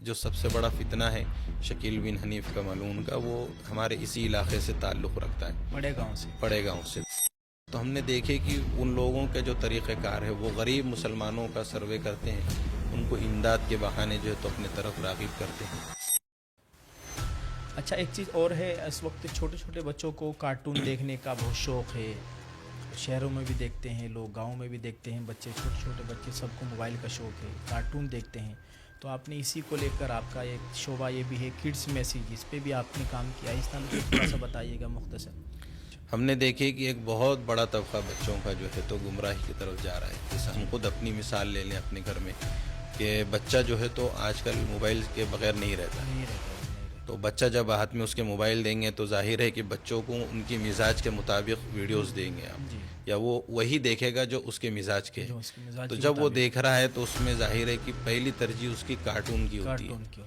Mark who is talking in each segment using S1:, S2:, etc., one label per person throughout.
S1: جو سب سے بڑا فتنہ ہے شکیل بن حنیف کا ملعون کا، وہ ہمارے اسی علاقے سے تعلق رکھتا ہے، پڑے گاؤں سے۔ تو ہم نے دیکھے کہ ان لوگوں کا جو طریقہ کار ہے وہ غریب مسلمانوں کا سروے کرتے ہیں، ان کو امداد کے بہانے جو ہے تو اپنے طرف راغب کرتے ہیں۔
S2: اچھا، ایک چیز اور ہے، اس وقت چھوٹے چھوٹے بچوں کو کارٹون دیکھنے کا بہت شوق ہے، شہروں میں بھی دیکھتے ہیں لوگ، گاؤں میں بھی دیکھتے ہیں بچے، چھوٹے چھوٹے بچے، سب کو موبائل کا شوق ہے، کارٹون دیکھتے ہیں۔ تو آپ نے اسی کو لے کر آپ کا ایک شعبہ یہ بھی ہے کڈس میسیج، اس پہ بھی آپ نے کام کیا ہے، اس طرح سے تھوڑا سا بتائیے گا مختصر۔
S1: ہم نے دیکھے کہ ایک بہت بڑا طبقہ بچوں کا جو ہے تو گمراہی کی طرف جا رہا ہے۔ جیسے ہم خود اپنی مثال لے لیں اپنے گھر میں، کہ بچہ جو ہے تو آج کل موبائل کے بغیر نہیں رہتا ہے۔ تو بچہ جب ہاتھ میں اس کے موبائل دیں گے تو ظاہر ہے کہ بچوں کو ان کی مزاج کے مطابق ویڈیوز دیں گے آپ، یا وہ وہی دیکھے گا جو اس کے مزاج کے ہے۔ تو جب وہ دیکھ رہا ہے تو اس میں ظاہر ہے کہ پہلی ترجیح اس کی کارٹون کی ہوتی ہے۔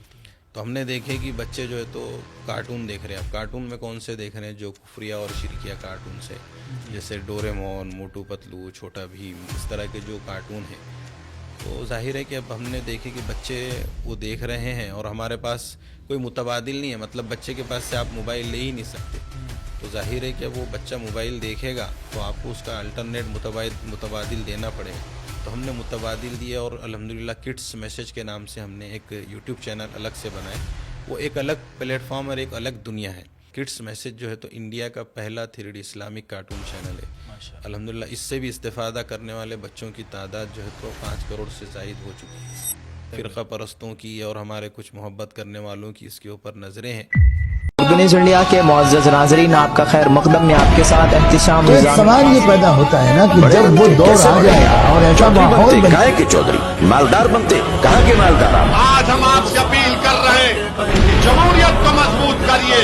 S1: تو ہم نے دیکھے کہ بچے جو ہے تو کارٹون دیکھ رہے ہیں۔ اب کارٹون میں کون سے دیکھ رہے ہیں؟ جو کفریہ اور شرکیہ کارٹون سے، جیسے ڈوریمون، موٹو پتلو، چھوٹا بھیم، اس طرح کے جو کارٹون ہیں۔ تو ظاہر ہے کہ اب ہم نے دیکھے کہ بچے وہ دیکھ رہے ہیں اور ہمارے پاس کوئی متبادل نہیں ہے، مطلب بچے کے پاس سے آپ موبائل لے ہی نہیں سکتے۔ تو ظاہر ہے کہ وہ بچہ موبائل دیکھے گا تو آپ کو اس کا الٹرنیٹ متبادل دینا پڑے گا۔ تو ہم نے متبادل دیے، اور الحمدللہ کڈس میسیج کے نام سے ہم نے ایک یوٹیوب چینل الگ سے بنائے۔ وہ ایک الگ پلیٹ فارم اور ایک الگ دنیا ہے۔ کڈس میسیج جو ہے تو انڈیا کا پہلا 3D اسلامک کارٹون چینل ہے۔ الحمدللہ اس سے بھی استفادہ کرنے والے بچوں کی تعداد جو ہے تو 5 کروڑ سے زائد ہو چکی ہے۔ فرقہ پرستوں کی اور ہمارے کچھ محبت کرنے والوں کی اس کے اوپر نظریں ہیں۔
S3: اردو نیوز انڈیا کے معزز ناظرین، آپ کا خیر مقدم میں آپ کے ساتھ احتشام
S4: تو ایک سوال یہ پیدا ہوتا ہے نا کہ جب وہ دور آ جائے اور ایسا ماحول بنے،
S5: کہاں کے چودھری مالدار بنتے، کہاں کے مالدار آپ؟
S6: آج ہم آپ سے اپیل کر رہے ہیں کہ جمہوریت کو مضبوط کریے۔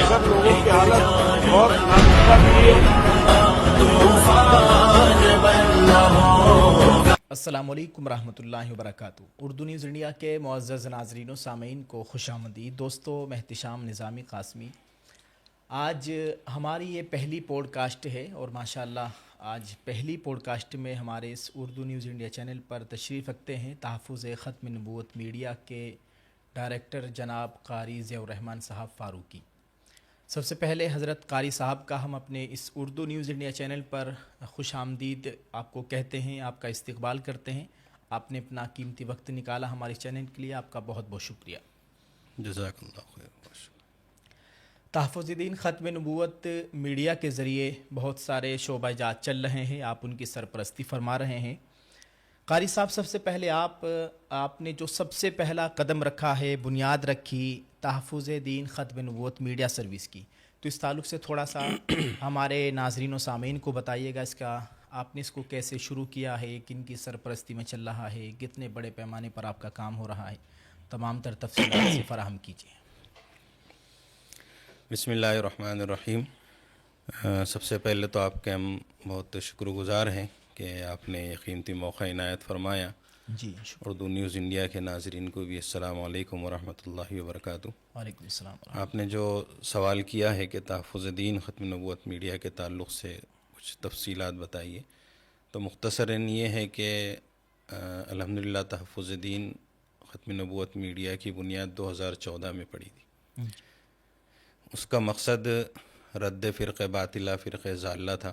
S2: السلام علیکم ورحمۃ اللہ وبرکاتہ۔ اردو نیوز انڈیا کے معزز ناظرین و سامعین کو خوش آمدید۔ دوستو، میں احتشام نظامی قاسمی۔ آج ہماری یہ پہلی پوڈ کاسٹ ہے، اور ماشاءاللہ آج پہلی پوڈ کاسٹ میں ہمارے اس اردو نیوز انڈیا چینل پر تشریف رکھتے ہیں تحفظ ختم نبوت میڈیا کے ڈائریکٹر جناب قاری ضیاء الرحمن صاحب فاروقی۔ سب سے پہلے حضرت قاری صاحب کا ہم اپنے اس اردو نیوز انڈیا چینل پر خوش آمدید آپ کو کہتے ہیں، آپ کا استقبال کرتے ہیں۔ آپ نے اپنا قیمتی وقت نکالا ہمارے چینل کے لیے، آپ کا بہت بہت شکریہ۔
S1: جزاک اللہ خیر۔
S2: تحفظ دین ختم نبوت میڈیا کے ذریعے بہت سارے شعبہ جات چل رہے ہیں، آپ ان کی سرپرستی فرما رہے ہیں۔ قاری صاحب، سب سے پہلے آپ نے جو سب سے پہلا قدم رکھا ہے، بنیاد رکھی تحفظ دین ختم نبوت میڈیا سروس کی، تو اس تعلق سے تھوڑا سا ہمارے ناظرین و سامعین کو بتائیے گا، اس کا آپ نے اس کو کیسے شروع کیا ہے، کن کی سرپرستی میں چل رہا ہے، کتنے بڑے پیمانے پر آپ کا کام ہو رہا ہے، تمام تر تفصیلات سے فراہم کیجیے۔
S1: بسم اللہ الرحمن الرحیم۔ سب سے پہلے تو آپ کے ہم بہت شکر گزار ہیں کہ آپ نے یہ قیمتی موقع عنایت فرمایا۔
S2: جی،
S1: اردو نیوز انڈیا کے ناظرین کو بھی السلام علیکم ورحمۃ اللہ وبرکاتہ۔
S2: وعلیکم السلام۔
S1: آپ نے جو سوال کیا ہے کہ تحفظ دین ختم نبوت میڈیا کے تعلق سے کچھ تفصیلات بتائیے، تو مختصراً یہ ہے کہ الحمدللہ تحفظ دین ختم نبوت میڈیا کی بنیاد 2014 میں پڑی تھی۔ اس کا مقصد رد فرقہ باطلہ، فرقہ ضالہ تھا۔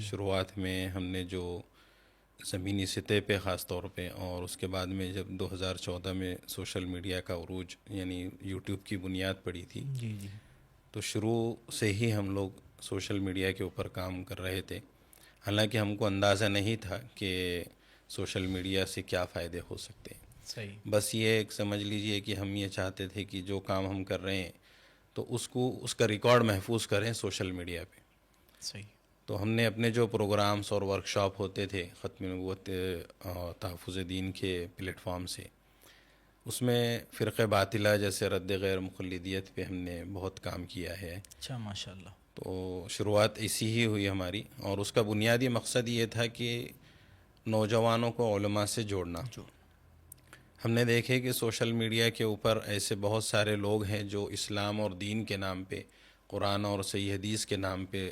S1: شروعات میں ہم نے جو زمینی سطح پہ خاص طور پہ، اور اس کے بعد میں جب 2014 میں سوشل میڈیا کا عروج یعنی یوٹیوب کی بنیاد پڑی تھی، تو شروع سے ہی ہم لوگ سوشل میڈیا کے اوپر کام کر رہے تھے۔ حالانکہ ہم کو اندازہ نہیں تھا کہ سوشل میڈیا سے کیا فائدے ہو سکتے ہیں۔ بس یہ ایک سمجھ لیجئے کہ ہم یہ چاہتے تھے کہ جو کام ہم کر رہے ہیں تو اس کا ریکارڈ محفوظ کریں سوشل میڈیا پہ۔ تو ہم نے اپنے جو پروگرامز اور ورکشاپ ہوتے تھے ختم نبوت تحفظ دین کے پلیٹ فارم سے، اس میں فرقہ باطلہ جیسے رد غیر مقلدیت پہ ہم نے بہت کام کیا ہے۔
S2: اچھا، ماشاءاللہ۔
S1: تو شروعات ایسی ہی ہوئی ہماری، اور اس کا بنیادی مقصد یہ تھا کہ نوجوانوں کو علماء سے جوڑنا۔ ہم نے دیکھے کہ سوشل میڈیا کے اوپر ایسے بہت سارے لوگ ہیں جو اسلام اور دین کے نام پہ، قرآن اور صحیح حدیث کے نام پہ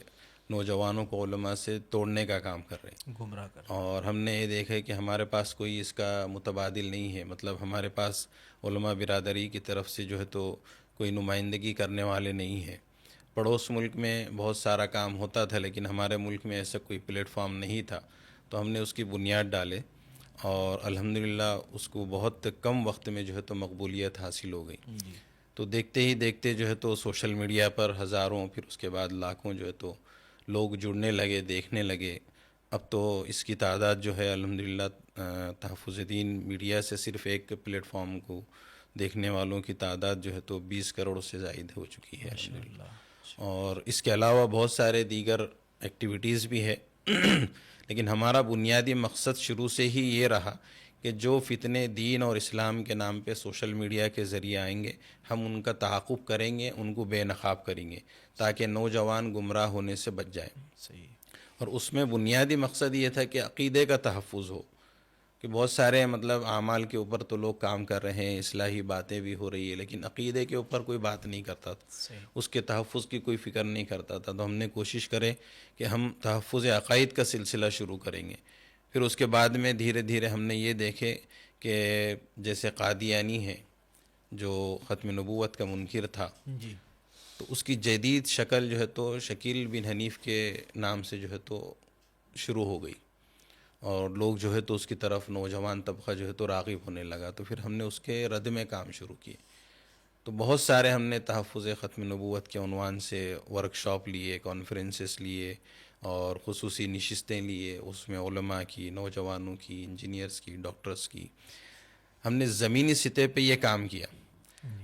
S1: نوجوانوں کو علماء سے توڑنے کا کام کر رہے ہیں.
S2: گمراہ کر.
S1: اور ہم نے یہ دیکھا ہے کہ ہمارے پاس کوئی اس کا متبادل نہیں ہے. مطلب ہمارے پاس علماء برادری کی طرف سے جو ہے تو کوئی نمائندگی کرنے والے نہیں ہیں. پڑوس ملک میں بہت سارا کام ہوتا تھا لیکن ہمارے ملک میں ایسا کوئی پلیٹ فارم نہیں تھا. تو ہم نے اس کی بنیاد ڈالے اور الحمدللہ اس کو بہت کم وقت میں جو ہے تو مقبولیت حاصل ہو گئی. تو دیکھتے ہی دیکھتے جو ہے تو سوشل میڈیا پر ہزاروں پھر اس کے بعد لاکھوں جو ہے تو لوگ جڑنے لگے، دیکھنے لگے. اب تو اس کی تعداد جو ہے الحمدللہ تحفظ دین میڈیا سے صرف ایک پلیٹ فارم کو دیکھنے والوں کی تعداد جو ہے تو 20 کروڑ سے زائد ہو چکی ہے الحمدللہ. اور اس کے علاوہ بہت سارے دیگر ایکٹیویٹیز بھی ہے لیکن ہمارا بنیادی مقصد شروع سے ہی یہ رہا کہ جو فتنے دین اور اسلام کے نام پہ سوشل میڈیا کے ذریعے آئیں گے ہم ان کا تعاقب کریں گے، ان کو بے نقاب کریں گے تاکہ نوجوان گمراہ ہونے سے بچ جائیں.
S2: صحیح.
S1: اور اس میں بنیادی مقصد یہ تھا کہ عقیدے کا تحفظ ہو کہ بہت سارے مطلب اعمال کے اوپر تو لوگ کام کر رہے ہیں، اصلاحی باتیں بھی ہو رہی ہے لیکن عقیدے کے اوپر کوئی بات نہیں کرتا تھا.
S2: صحیح.
S1: اس کے تحفظ کی کوئی فکر نہیں کرتا تھا. تو ہم نے کوشش کرے کہ ہم تحفظ عقائد کا سلسلہ شروع کریں گے. پھر اس کے بعد میں دھیرے دھیرے ہم نے یہ دیکھے کہ جیسے قادیانی ہے جو ختم نبوت کا منکر تھا،
S2: جی.
S1: تو اس کی جدید شکل جو ہے تو شکیل بن حنیف کے نام سے جو ہے تو شروع ہو گئی اور لوگ جو ہے تو اس کی طرف نوجوان طبقہ جو ہے تو راغب ہونے لگا. تو پھر ہم نے اس کے رد میں کام شروع کیے. تو بہت سارے ہم نے تحفظ ختم نبوت کے عنوان سے ورک شاپ لیے، کانفرنسز لیے اور خصوصی نشستیں لیے. اس میں علماء کی، نوجوانوں کی، انجینئرز کی، ڈاکٹرز کی. ہم نے زمینی سطح پہ یہ کام کیا.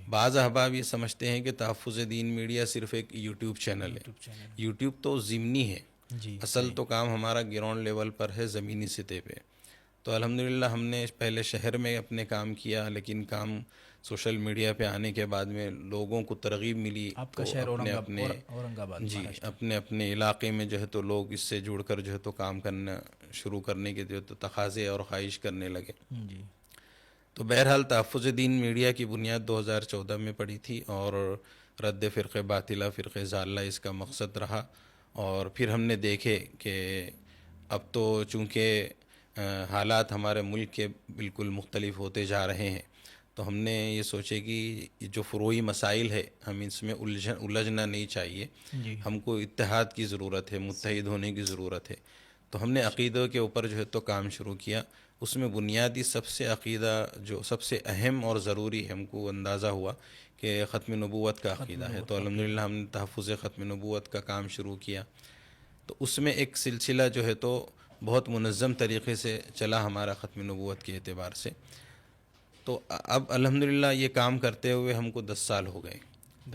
S1: بعض احباب یہ سمجھتے ہیں کہ تحفظ دین میڈیا صرف ایک یوٹیوب چینل ہے. یوٹیوب تو ضمنی ہے،
S2: جی.
S1: اصل تو کام ہمارا گراؤنڈ لیول پر ہے، زمینی سطح پہ. تو الحمدللہ ہم نے پہلے شہر میں اپنے کام کیا لیکن کام سوشل میڈیا پہ آنے کے بعد میں لوگوں کو ترغیب ملی.
S2: آپ کا
S1: تو
S2: شہر
S1: اورنگ آباد جی، اپنے اپنے علاقے میں جو ہے تو لوگ اس سے جڑ کر جو ہے تو کام کرنا شروع کرنے کے جو ہے تو تقاضے اور خواہش کرنے لگے.
S2: جی.
S1: تو بہرحال تحفظ دین میڈیا کی بنیاد 2014 میں پڑی تھی اور رد فرقہ باطلہ، فرقہ ضالہ اس کا مقصد رہا. اور پھر ہم نے دیکھے کہ اب تو چونکہ حالات ہمارے ملک کے بالکل مختلف ہوتے جا رہے ہیں تو ہم نے یہ سوچے کہ جو فروعی مسائل ہے ہم اس میں الجھنا نہیں چاہیے.
S2: جی.
S1: ہم کو اتحاد کی ضرورت ہے، متحد ہونے کی ضرورت ہے. تو ہم نے عقیدوں کے اوپر جو ہے تو کام شروع کیا. اس میں بنیادی سب سے عقیدہ جو سب سے اہم اور ضروری ہم کو اندازہ ہوا کہ ختم نبوت کا عقیدہ ہے. تو الحمدللہ ہم نے تحفظ ختم نبوت کا کام شروع کیا. تو اس میں ایک سلسلہ جو ہے تو بہت منظم طریقے سے چلا ہمارا ختم نبوت کے اعتبار سے. تو اب الحمدللہ یہ کام کرتے ہوئے ہم کو 10 سال ہو گئے.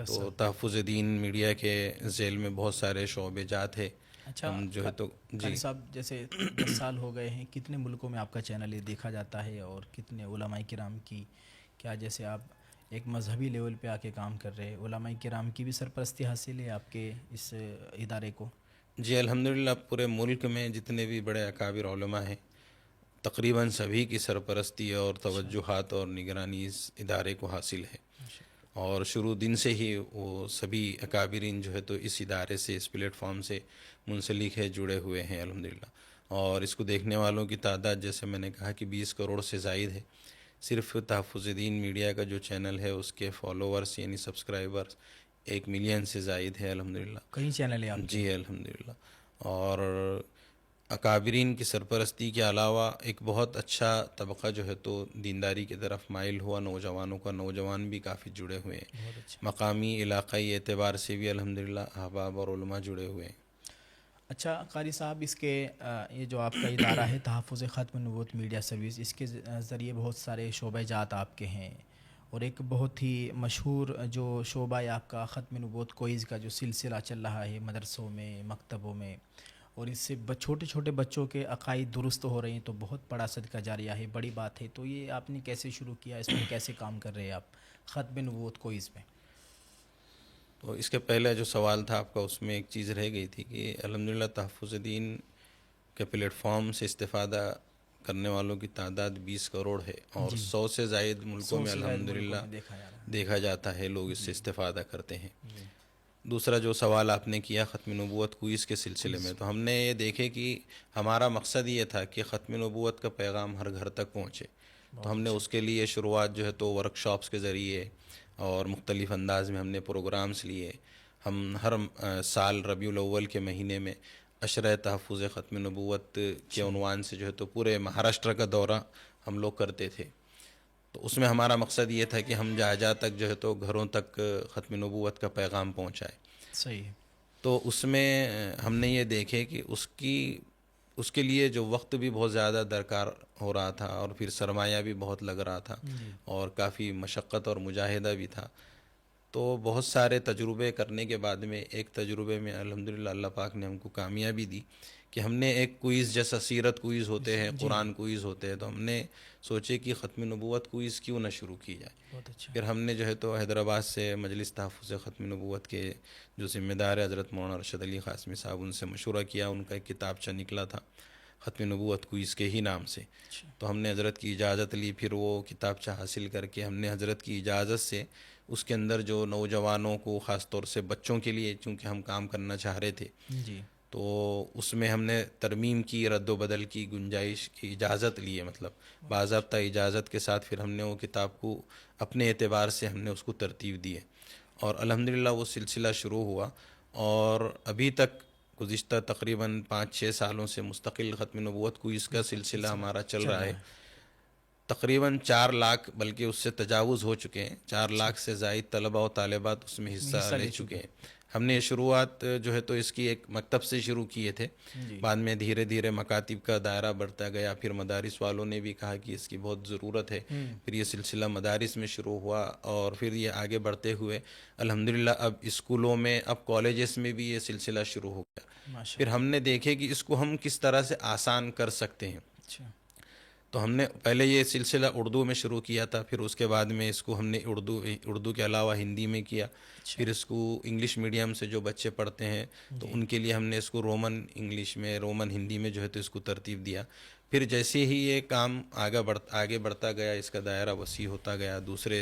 S1: تو تحفظ دین میڈیا کے ذیل میں بہت سارے شعبے جات ہے.
S2: اچھا
S1: جو ہے تو
S2: قاری صاحب جیسے 10 سال ہو گئے ہیں، کتنے ملکوں میں آپ کا چینل یہ دیکھا جاتا ہے اور کتنے علماء کرام کی کیا جیسے آپ ایک مذہبی لیول پہ آ کے کام کر رہے ہیں، علماء کرام کی بھی سرپرستی حاصل ہے آپ کے اس ادارے کو؟
S1: جی الحمدللہ پورے ملک میں جتنے بھی بڑے اکابر علماء ہیں تقریباً سبھی کی سرپرستی اور توجہات اور نگرانی اس ادارے کو حاصل ہے. اور شروع دن سے ہی وہ سبھی اکابرین جو ہے تو اس ادارے سے، اس پلیٹ فارم سے منسلک ہے، جڑے ہوئے ہیں الحمدللہ. اور اس کو دیکھنے والوں کی تعداد جیسے میں نے کہا کہ 20 کروڑ سے زائد ہے. صرف تحفظ دین میڈیا کا جو چینل ہے اس کے فالوورز یعنی سبسکرائبرز 1 ملین سے زائد ہے الحمدللہ.
S2: کئی چینل ہیں آپ؟
S1: جی الحمدللہ. اور اکابرین کی سرپرستی کے علاوہ ایک بہت اچھا طبقہ جو ہے تو دینداری کی طرف مائل ہوا، نوجوانوں کا. نوجوان بھی کافی جڑے ہوئے ہیں، مقامی علاقائی اعتبار سے بھی الحمدللہ احباب اور علماء جڑے ہوئے ہیں.
S2: اچھا قاری صاحب، اس کے یہ جو آپ کا ادارہ ہے تحفظ ختم نبوت میڈیا سروس، اس کے ذریعے بہت سارے شعبہ جات آپ کے ہیں اور ایک بہت ہی مشہور جو شعبہ ہے آپ کا ختم نبوت کوئز کا جو سلسلہ چل رہا ہے مدرسوں میں، مکتبوں میں، اور اس سے چھوٹے چھوٹے بچوں کے عقائد درست ہو رہے ہیں تو بہت بڑا صدقہ جاریہ ہے، بڑی بات ہے. تو یہ آپ نے کیسے شروع کیا، اس میں کیسے کام کر رہے ہیں آپ ختم نبوت کوئز میں؟
S1: تو اس کے پہلے جو سوال تھا آپ کا اس میں ایک چیز رہ گئی تھی کہ الحمدللہ تحفظ دین کے پلیٹ فارم سے استفادہ کرنے والوں کی تعداد 20 کروڑ ہے اور 100 سے زائد ملکوں میں الحمدللہ دیکھا جاتا ہے لوگ اس سے استفادہ کرتے ہیں. دوسرا جو سوال آپ نے کیا ختم نبوت کوئز کے سلسلے میں، تو ہم نے یہ دیکھے کہ ہمارا مقصد یہ تھا کہ ختم نبوت کا پیغام ہر گھر تک پہنچے، تو ہم نے اس کے لیے شروعات جو ہے تو ورک شاپس کے ذریعے اور مختلف انداز میں ہم نے پروگرامز لیے. ہم ہر سال ربیع الاول کے مہینے میں عشرہ تحفظ ختم نبوت کے عنوان سے جو ہے تو پورے مہاراشٹر کا دورہ ہم لوگ کرتے تھے. تو اس میں ہمارا مقصد یہ تھا کہ ہم جہاں جہاں تک جو ہے تو گھروں تک ختم نبوت کا پیغام پہنچائے.
S2: صحیح ہے.
S1: تو اس میں ہم نے یہ دیکھے کہ اس کے لیے جو وقت بھی بہت زیادہ درکار ہو رہا تھا اور پھر سرمایہ بھی بہت لگ رہا تھا اور کافی مشقت اور مجاہدہ بھی تھا. تو بہت سارے تجربے کرنے کے بعد میں ایک تجربے میں الحمدللہ اللہ پاک نے ہم کو کامیابی دی کہ ہم نے ایک کوئز، جیسا سیرت کوئز ہوتے ہیں، قرآن کوئز ہوتے ہیں، تو ہم نے سوچے کہ ختم نبوت کوئز کیوں نہ شروع کی جائے.
S2: بہت اچھا.
S1: پھر ہم نے جو ہے تو حیدرآباد سے مجلس تحفظ ختم نبوت کے جو ذمہ دار ہے حضرت مولانا ارشد علی قاسمی صاحب، ان سے مشورہ کیا. ان کا ایک کتابچہ نکلا تھا ختم نبوت کوئز کے ہی نام سے، تو ہم نے حضرت کی اجازت لی. پھر وہ کتابچہ حاصل کر کے ہم نے حضرت کی اجازت سے اس کے اندر جو نوجوانوں کو، خاص طور سے بچوں کے لیے چونکہ ہم کام کرنا چاہ رہے تھے،
S2: جی.
S1: تو اس میں ہم نے ترمیم کی، رد و بدل کی گنجائش کی اجازت لی ہے، مطلب باضابطہ اجازت کے ساتھ پھر ہم نے وہ کتاب کو اپنے اعتبار سے ہم نے اس کو ترتیب دی ہے. اور الحمدللہ وہ سلسلہ شروع ہوا اور ابھی تک گزشتہ تقریباً 5-6 سالوں سے مستقل ختم نبوت کوئز کا سلسلہ ہمارا چل رہا ہے. تقریباً 4 لاکھ بلکہ اس سے تجاوز ہو چکے ہیں، 4 لاکھ سے زائد طلبہ و طالبات اس میں حصہ لے چکے ہیں. ہم نے شروعات جو ہے تو اس کی ایک مکتب سے شروع کیے تھے، بعد میں دھیرے دھیرے مکاتب کا دائرہ بڑھتا گیا. پھر مدارس والوں نے بھی کہا کہ اس کی بہت ضرورت ہے، پھر یہ سلسلہ مدارس میں شروع ہوا اور پھر یہ آگے بڑھتے ہوئے الحمدللہ اب اسکولوں میں، اب کالجز میں بھی یہ سلسلہ شروع ہو گیا. پھر ہم نے دیکھے کہ اس کو ہم کس طرح سے آسان کر سکتے ہیں. تو ہم نے پہلے یہ سلسلہ اردو میں شروع کیا تھا، پھر اس کے بعد میں اس کو ہم نے اردو کے علاوہ ہندی میں کیا. پھر اس کو انگلش میڈیم سے جو بچے پڑھتے ہیں تو ان کے لیے ہم نے اس کو رومن انگلش میں، رومن ہندی میں جو ہے تو اس کو ترتیب دیا. پھر جیسے ہی یہ کام آگے بڑھتا گیا، اس کا دائرہ وسیع ہوتا گیا. دوسرے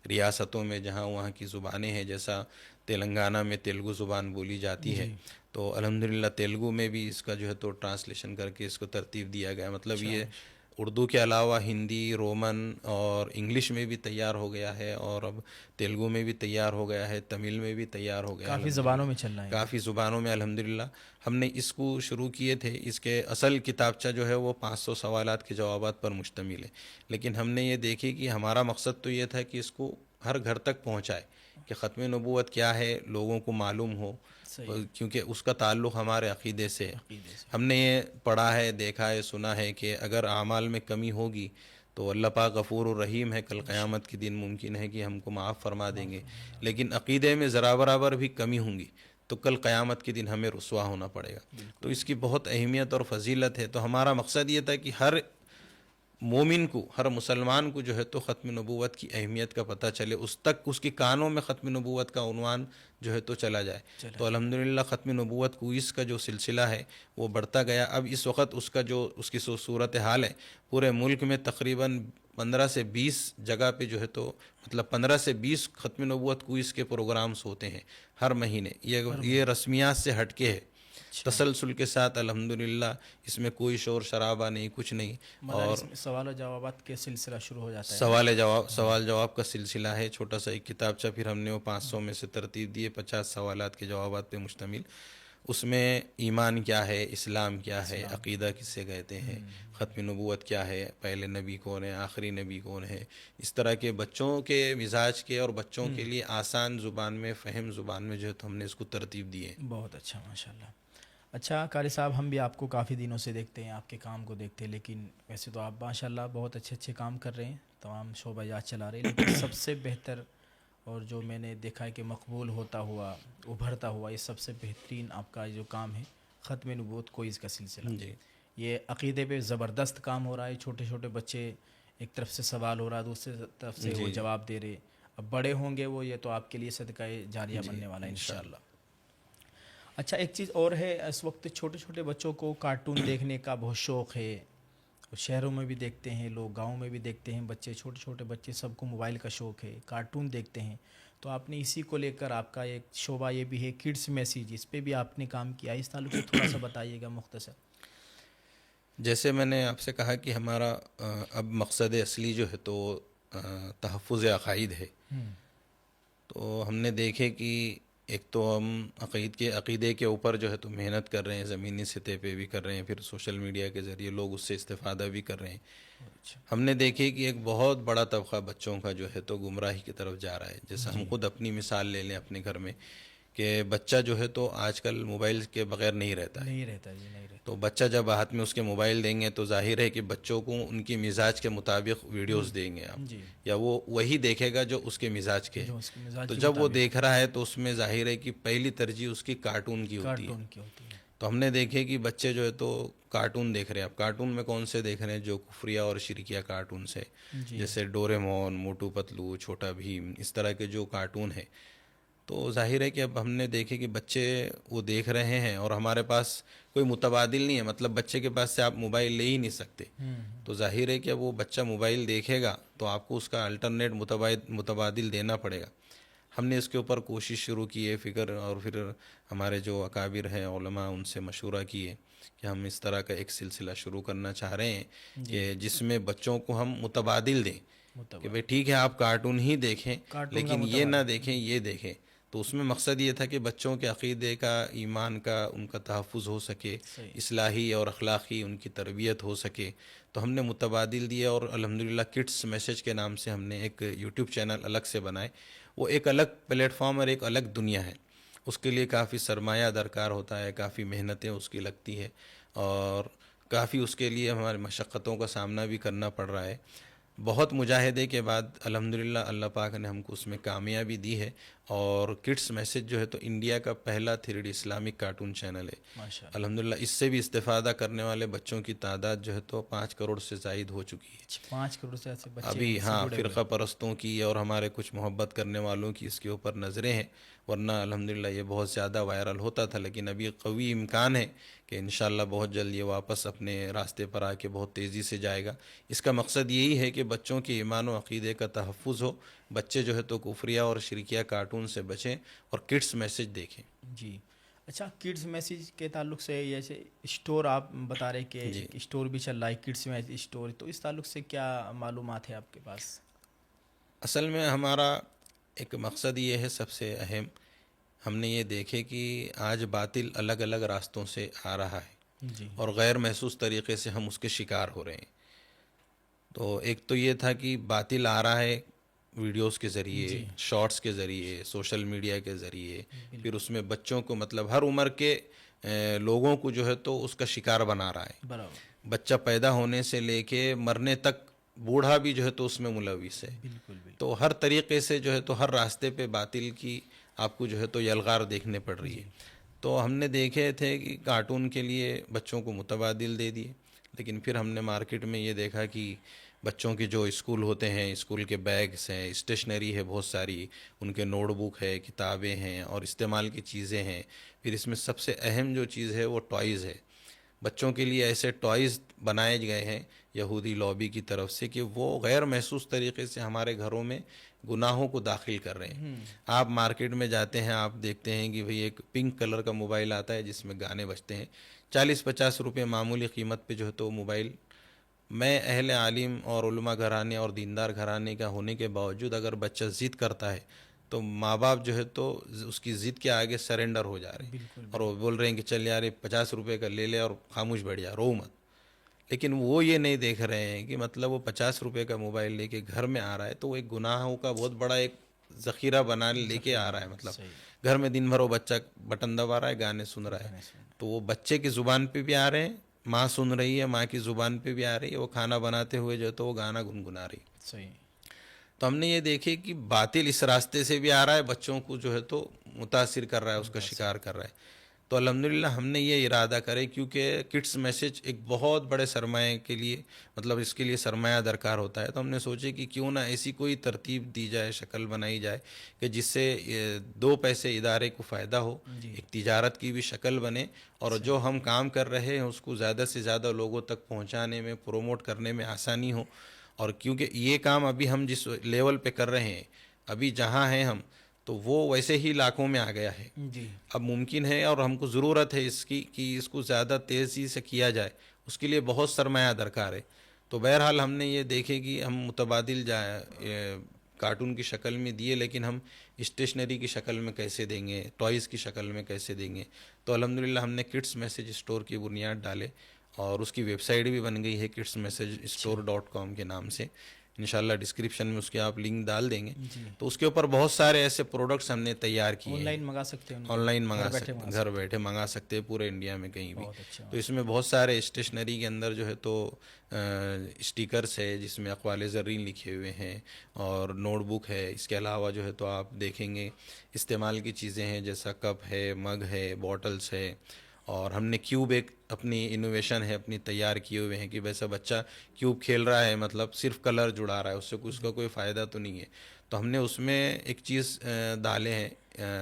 S1: ریاستوں میں جہاں وہاں کی زبانیں ہیں، جیسا تلنگانہ میں تیلگو زبان بولی جاتی ہے، تو الحمدللہ تیلگو میں بھی اس کا جو ہے تو ٹرانسلیشن کر کے اس کو ترتیب دیا گیا. مطلب یہ اردو کے علاوہ ہندی، رومن اور انگلش میں بھی تیار ہو گیا ہے، اور اب تیلگو میں بھی تیار ہو گیا ہے، تمل میں بھی تیار ہو گیا ہے.
S2: کافی زبانوں میں چل رہا ہے.
S1: کافی زبانوں میں الحمدللہ ہم نے اس کو شروع کیے تھے. اس کے اصل کتابچہ جو ہے وہ 500 سوالات کے جوابات پر مشتمل ہے، لیکن ہم نے یہ دیکھی کہ ہمارا مقصد تو یہ تھا کہ اس کو ہر گھر تک پہنچائے، کہ ختم نبوت کیا ہے لوگوں کو معلوم ہو، کیونکہ اس کا تعلق ہمارے عقیدے سے ہے. ہم نے یہ پڑھا ہے، دیکھا ہے، سنا ہے کہ اگر اعمال میں کمی ہوگی تو اللہ پاک غفور الرحیم ہے، کل قیامت کے دن ممکن ہے کہ ہم کو معاف فرما دیں گے. لیکن عقیدے میں ذرا برابر بھی کمی ہوں گی تو کل قیامت کے دن ہمیں رسوا ہونا پڑے گا. تو اس کی بہت اہمیت اور فضیلت ہے. تو ہمارا مقصد یہ تھا کہ ہر مومن کو، ہر مسلمان کو جو ہے تو ختم نبوت کی اہمیت کا پتہ چلے، اس تک اس کے کانوں میں ختم نبوت کا عنوان جو ہے تو چلا جائے. تو الحمدللہ ختم نبوت کوئز کا جو سلسلہ ہے وہ بڑھتا گیا. اب اس وقت اس کی صورت حال ہے، پورے ملک میں تقریباً 15 سے 20 جگہ پہ جو ہے تو مطلب 15 سے 20 ختم نبوت کوئز کے پروگرامز ہوتے ہیں ہر مہینے. یہ رسمیات سے ہٹ کے ہے، تسلسل کے ساتھ الحمدللہ اس میں کوئی شور شرابہ نہیں، کچھ نہیں. اور
S2: سوال و جوابات کے سلسلہ شروع ہو جاتا ہے.
S1: سوال جواب کا سلسلہ ہے، چھوٹا سا ایک کتابچہ. پھر ہم نے وہ 500 میں سے ترتیب دیے 50 سوالات کے جوابات پہ مشتمل. اس میں ایمان کیا ہے، اسلام کیا ہے، عقیدہ کس سے کہتے ہیں، ختم نبوت کیا ہے، پہلے نبی کون ہے، آخری نبی کون ہے، اس طرح کے بچوں کے مزاج کے اور بچوں کے لیے آسان زبان میں، فہم زبان میں جو ہے تو ہم نے اس کو ترتیب دی ہے.
S2: بہت اچھا، ماشاءاللہ. اچھا قاری صاحب، ہم بھی آپ کو کافی دنوں سے دیکھتے ہیں، آپ کے کام کو دیکھتے ہیں، لیکن ویسے تو آپ ماشاءاللہ بہت اچھے کام کر رہے ہیں، تمام شعبہ جات چلا رہے ہیں، لیکن سب سے بہتر اور جو میں نے دیکھا ہے کہ مقبول ہوتا ہوا، ابھرتا ہوا، یہ سب سے بہترین آپ کا جو کام ہے ختم نبوت کوئز کا سلسلہ.
S1: جی،
S2: یہ عقیدے پہ زبردست کام ہو رہا ہے. چھوٹے چھوٹے بچے، ایک طرف سے سوال ہو رہا ہے، دوسرے طرف سے وہ جواب دے رہے. اب بڑے ہوں گے وہ، یہ تو آپ کے لیے صدقہ جاریہ بننے والا ہے انشاءاللہ. اچھا ایک چیز اور ہے، اس وقت چھوٹے چھوٹے بچوں کو کارٹون دیکھنے کا بہت شوق ہے، اور شہروں میں بھی دیکھتے ہیں لوگ، گاؤں میں بھی دیکھتے ہیں بچے، چھوٹے چھوٹے بچے، سب کو موبائل کا شوق ہے، کارٹون دیکھتے ہیں. تو آپ نے اسی کو لے کر آپ کا ایک شعبہ یہ بھی ہے کڈس میسیج، اس پہ بھی آپ نے کام کیا، اس تعلق سے تھوڑا سا بتائیے گا مختصر.
S1: جیسے میں نے آپ سے کہا کہ ہمارا اب مقصد اصلی جو ہے تو تحفظ عقائد ہے. تو ہم نے دیکھے کہ ایک تو ہم عقیدے کے اوپر جو ہے تو محنت کر رہے ہیں، زمینی سطح پہ بھی کر رہے ہیں، پھر سوشل میڈیا کے ذریعے لوگ اس سے استفادہ بھی کر رہے ہیں. ہم نے دیکھے کہ ایک بہت بڑا طبقہ بچوں کا جو ہے تو گمراہی کی طرف جا رہا ہے. جیسا ہم خود اپنی مثال لے لیں اپنے گھر میں کہ بچہ جو ہے تو آج کل موبائل کے بغیر نہیں رہتا ہے.
S2: نہیں رہتا جی، نہیں رہتا.
S1: تو بچہ جب ہاتھ میں اس کے موبائل دیں گے تو ظاہر ہے کہ بچوں کو ان کی مزاج کے مطابق ویڈیوز دیں گے آپ،
S2: جی،
S1: یا وہ وہی دیکھے گا جو اس کے مزاج کے
S2: جو اس کے مزاج
S1: تو
S2: کے
S1: جب وہ
S2: مطابق
S1: دیکھ رہا ہے تو اس میں ظاہر ہے کہ پہلی ترجیح اس کی کارٹون کی ہوتی ہے.
S2: کارٹون کی ہوتی ہے.
S1: تو ہم نے دیکھے کہ بچے جو ہے تو کارٹون دیکھ رہے ہیں. اب کارٹون میں کون سے دیکھ رہے ہیں؟ جو کفریہ اور شرکیہ کارٹونس ہے، جیسے ڈوریمون، موٹو پتلو، چھوٹا بھیم، اس طرح کے جو کارٹون ہیں. تو ظاہر ہے کہ اب ہم نے دیکھے کہ بچے وہ دیکھ رہے ہیں اور ہمارے پاس کوئی متبادل نہیں ہے، مطلب بچے کے پاس سے آپ موبائل لے ہی نہیں سکتے. تو ظاہر ہے کہ اب وہ بچہ موبائل دیکھے گا تو آپ کو اس کا الٹرنیٹ متبادل دینا پڑے گا. ہم نے اس کے اوپر کوشش شروع کی ہے، فکر، اور پھر ہمارے جو اکابر ہیں علماء ان سے مشورہ کیے کہ ہم اس طرح کا ایک سلسلہ شروع کرنا چاہ رہے ہیں کہ جس میں بچوں کو ہم متبادل دیں کہ بھئی ٹھیک ہے آپ کارٹون ہی دیکھیں لیکن یہ نہ دیکھیں، یہ دیکھیں. تو اس میں مقصد یہ تھا کہ بچوں کے عقیدے کا، ایمان کا، ان کا تحفظ ہو سکے، اصلاحی اور اخلاقی ان کی تربیت ہو سکے. تو ہم نے متبادل دیے اور الحمدللہ کڈس میسیج کے نام سے ہم نے ایک یوٹیوب چینل الگ سے بنائے. وہ ایک الگ پلیٹ فارم اور ایک الگ دنیا ہے. اس کے لیے کافی سرمایہ درکار ہوتا ہے، کافی محنتیں اس کی لگتی ہے اور کافی اس کے لیے ہمارے مشقتوں کا سامنا بھی کرنا پڑ رہا ہے. بہت مجاہدے کے بعد الحمدللہ اللہ پاک نے ہم کو اس میں کامیابی دی ہے اور کڈس میسیج جو ہے تو انڈیا کا پہلا 3D اسلامک کارٹون چینل ہے.
S2: ماشاءاللہ.
S1: الحمدللہ اس سے بھی استفادہ کرنے والے بچوں کی تعداد جو ہے تو 5 کروڑ سے زائد ہو چکی ہے
S2: 5 کروڑ سے ایسے بچے
S1: ابھی.
S2: اس سے
S1: ہاں،
S2: جڑے ہوئے
S1: فرقہ پرستوں کی اور ہمارے کچھ محبت کرنے والوں کی اس کے اوپر نظریں ہیں، ورنہ الحمدللہ یہ بہت زیادہ وائرل ہوتا تھا. لیکن ابھی قوی امکان ہے کہ انشاءاللہ بہت جلد یہ واپس اپنے راستے پر آ کے بہت تیزی سے جائے گا. اس کا مقصد یہی ہے کہ بچوں کے ایمان و عقیدے کا تحفظ ہو، بچے جو ہے تو کفریہ اور شرکیہ کارٹون سے بچیں اور کڈس میسیج دیکھیں.
S2: جی. اچھا، کڈس میسیج کے تعلق سے جیسے اسٹور آپ بتا رہے کہ ایک اسٹور بھی چل رہا ہے کڈس میسیج اسٹور، تو اس تعلق سے کیا معلومات ہے آپ کے پاس؟
S1: اصل میں ہمارا ایک مقصد یہ ہے سب سے اہم، ہم نے یہ دیکھے کہ آج باطل الگ الگ راستوں سے آ رہا ہے
S2: جی.
S1: اور غیر محسوس طریقے سے ہم اس کے شکار ہو رہے ہیں. تو ایک تو یہ تھا کہ باطل آ رہا ہے ویڈیوز کے ذریعے، شارٹس کے ذریعے، سوشل میڈیا کے ذریعے، پھر اس میں بچوں کو، مطلب ہر عمر کے لوگوں کو جو ہے تو اس کا شکار بنا رہا ہے.
S2: برابر.
S1: بچہ پیدا ہونے سے لے کے مرنے تک بوڑھا بھی جو ہے تو اس میں ملوث ہے.
S2: بالکل.
S1: تو ہر طریقے سے جو ہے تو ہر راستے پہ باطل کی آپ کو جو ہے تو یلغار دیکھنے پڑ رہی ہے. تو ہم نے دیکھے تھے کہ کارٹون کے لیے بچوں کو متبادل دے دیے، لیکن پھر ہم نے مارکیٹ میں یہ دیکھا کہ بچوں کے جو اسکول ہوتے ہیں، اسکول کے بیگس ہیں، اسٹیشنری ہے بہت ساری، ان کے نوٹ بک ہے، کتابیں ہیں اور استعمال کی چیزیں ہیں. پھر اس میں سب سے اہم جو چیز ہے وہ ٹوائز ہے. بچوں کے لیے ایسے ٹوائز بنائے گئے ہیں یہودی لابی کی طرف سے کہ وہ غیر محسوس طریقے سے ہمارے گھروں میں گناہوں کو داخل کر رہے ہیں. آپ مارکیٹ میں جاتے ہیں، آپ دیکھتے ہیں کہ بھئی ایک پنک کلر کا موبائل آتا ہے جس میں گانے بجتے ہیں، 40-50 روپے معمولی قیمت پہ جو ہے تو موبائل. میں اہل عالم اور علماء گھرانے اور دیندار گھرانے کا ہونے کے باوجود اگر بچہ ضد کرتا ہے تو ماں باپ جو ہے تو اس کی ضد کے آگے سرنڈر ہو جا رہے ہیں اور وہ بول رہے ہیں کہ چل یار 50 روپے کا لے لے اور خاموش بیٹھ جا، رو مت. لیکن وہ یہ نہیں دیکھ رہے ہیں کہ مطلب وہ 50 روپے کا موبائل لے کے گھر میں آ رہا ہے تو وہ ایک گناہوں کا بہت بڑا ایک ذخیرہ بنا لے کے آ رہا ہے. مطلب گھر میں دن بھر وہ بچہ بٹن دبا رہا ہے، گانے سن رہا ہے، تو وہ بچے کی زبان پہ بھی آ رہے ہیں، ماں سن رہی ہے، ماں کی زبان پہ بھی آ رہی ہے، وہ کھانا بناتے ہوئے جو ہے تو وہ گانا گنگنا رہی.
S2: صحیح.
S1: تو ہم نے یہ دیکھے کہ باطل اس راستے سے بھی آ رہا ہے، بچوں کو جو ہے تو متاثر کر رہا ہے، اس کا شکار کر رہا ہے. تو الحمدللہ ہم نے یہ ارادہ کرے، کیونکہ کڈس میسج ایک بہت بڑے سرمایہ کے لیے، مطلب اس کے لیے سرمایہ درکار ہوتا ہے، تو ہم نے سوچے کہ کیوں نہ ایسی کوئی ترتیب دی جائے، شکل بنائی جائے کہ جس سے 2 پیسے ادارے کو فائدہ ہو، ایک تجارت کی بھی شکل بنے، اور جو ہم کام کر رہے ہیں اس کو زیادہ سے زیادہ لوگوں تک پہنچانے میں، پروموٹ کرنے میں آسانی ہو. اور کیونکہ یہ کام ابھی ہم جس لیول پہ کر رہے ہیں، ابھی جہاں ہیں ہم، تو وہ ویسے ہی لاکھوں میں آ گیا ہے.
S2: جی
S1: اب ممکن ہے اور ہم کو ضرورت ہے اس کی کہ اس کو زیادہ تیزی سے کیا جائے، اس کے لیے بہت سرمایہ درکار ہے. تو بہرحال ہم نے یہ دیکھے کہ ہم متبادل کارٹون کی شکل میں دیے، لیکن ہم اسٹیشنری کی شکل میں کیسے دیں گے، ٹوائز کی شکل میں کیسے دیں گے. تو الحمدللہ ہم نے کڈس میسج اسٹور کی بنیاد ڈالے، اور اس کی ویب سائٹ بھی بن گئی ہے kidsmessageStore.com کے نام سے. انشاءاللہ ڈسکرپشن میں اس کے آپ لنک ڈال دیں گے. تو اس کے اوپر بہت سارے ایسے پروڈکٹس ہم نے تیار کیے ہیں.
S2: آن لائن منگا سکتے ہیں،
S1: آن لائن منگا سکتے، گھر بیٹھے منگا سکتے ہیں پورے انڈیا میں کہیں بھی. تو اس میں بہت سارے اسٹیشنری کے اندر جو ہے تو اسٹیکرس ہے جس میں اقوال زرین لکھے ہوئے ہیں، اور نوٹ بک ہے. اس کے علاوہ جو ہے تو آپ دیکھیں گے استعمال کی چیزیں ہیں، جیسا کپ ہے، مگ ہے، باٹلس ہے. اور ہم نے کیوب ایک اپنی انوویشن ہے اپنی تیار کیے ہوئے ہیں کہ ویسا بچہ کیوب کھیل رہا ہے، مطلب صرف کلر جڑا رہا ہے، اس سے اس کا کوئی فائدہ تو نہیں ہے. تو ہم نے اس میں ایک چیز ڈالے ہیں،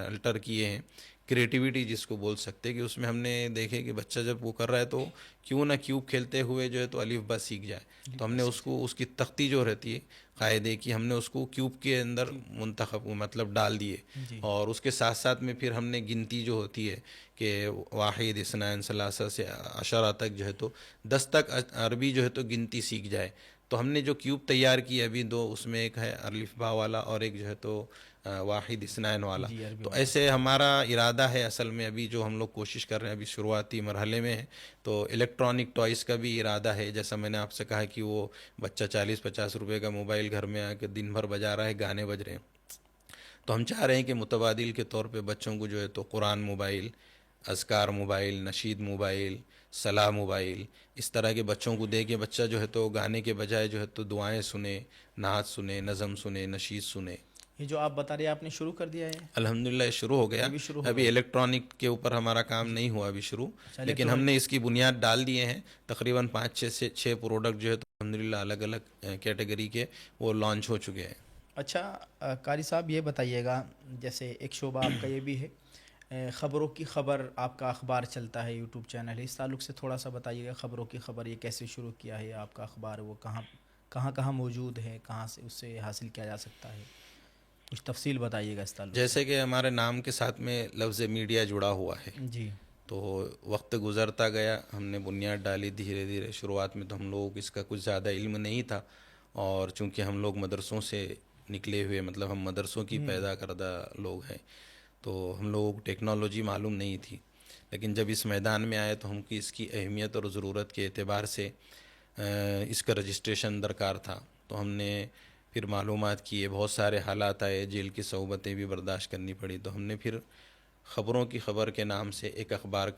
S1: الٹر کیے ہیں، کریٹیوٹی جس کو بول سکتے، کہ اس میں ہم نے دیکھے کہ بچہ جب وہ کر رہا ہے تو کیوں نہ کیوب کھیلتے ہوئے جو ہے تو الف با سیکھ جائے. تو ہم نے اس کو، اس کی تختی جو رہتی ہے قاعدے کی، ہم نے اس کو کیوب کے اندر منتخب مطلب ڈال دیے. اور اس کے ساتھ ساتھ میں پھر ہم نے گنتی جو ہوتی ہے کہ 1 2 3 سے 10 تک جو ہے تو 10 تک عربی جو ہے تو گنتی سیکھ جائے. تو ہم نے جو کیوب تیار کی ابھی 2، اس میں ایک ہے الف با والا اور ایک جو ہے تو 1 2 3 والا. تو ایسے ہمارا ارادہ ہے اصل میں، ابھی جو ہم لوگ کوشش کر رہے ہیں ابھی شروعاتی مرحلے میں ہے. تو الیکٹرانک ٹوائز کا بھی ارادہ ہے، جیسا میں نے آپ سے کہا کہ وہ بچہ 40-50 روپے کا موبائل گھر میں آ کے دن بھر بجا رہا ہے، گانے بج رہے ہیں. تو ہم چاہ رہے ہیں کہ متبادل کے طور پہ بچوں کو جو ہے تو قرآن موبائل، اذکار موبائل، نشید موبائل، صلاح موبائل، اس طرح کے بچوں کو دے کے بچہ جو ہے تو گانے کے بجائے جو ہے تو دعائیں سنے، نعت سنے، نظم سنے، نشید سنے.
S2: یہ جو آپ بتا رہے ہیں آپ نے شروع کر دیا ہے؟
S1: الحمدللہ شروع ہو گیا. ابھی الیکٹرانک کے اوپر ہمارا کام نہیں ہوا ابھی شروع، لیکن ہم نے اس کی بنیاد ڈال دیے ہیں. تقریباً 5-6 پروڈکٹ جو ہے تو الحمدللہ الگ الگ کیٹیگری کے وہ لانچ ہو چکے ہیں.
S2: اچھا قاری صاحب یہ بتائیے گا، جیسے ایک شعبہ آپ کا یہ بھی ہے، خبروں کی خبر، آپ کا اخبار چلتا ہے، یوٹیوب چینل ہے، اس تعلق سے تھوڑا سا بتائیے گا. خبروں کی خبر یہ کیسے شروع کیا ہے آپ کا اخبار، وہ کہاں موجود ہے، کہاں سے اس سے حاصل کیا جا سکتا ہے، کچھ تفصیل بتائیے گا اس تعلق.
S1: جیسے کہ ہمارے نام کے ساتھ میں لفظ میڈیا جڑا ہوا ہے.
S2: جی.
S1: تو وقت گزرتا گیا، ہم نے بنیاد ڈالی دھیرے دھیرے. شروعات میں تو ہم لوگوں کو اس کا کچھ زیادہ علم نہیں تھا، اور چونکہ ہم لوگ مدرسوں سے نکلے ہوئے، مطلب ہم مدرسوں کی پیدا کردہ لوگ ہیں، تو ہم لوگوں کو ٹیکنالوجی معلوم نہیں تھی. لیکن جب اس میدان میں آئے تو ہم کی اس کی اہمیت اور ضرورت کے اعتبار سے اس کا رجسٹریشن درکار تھا. تو ہم نے پھر معلومات کیے، بہت سارے حالات آئے، جیل کی صعوبتیں بھی برداشت کرنی پڑی. تو ہم نے پھر خبروں کی خبر کے نام سے ایک اخبار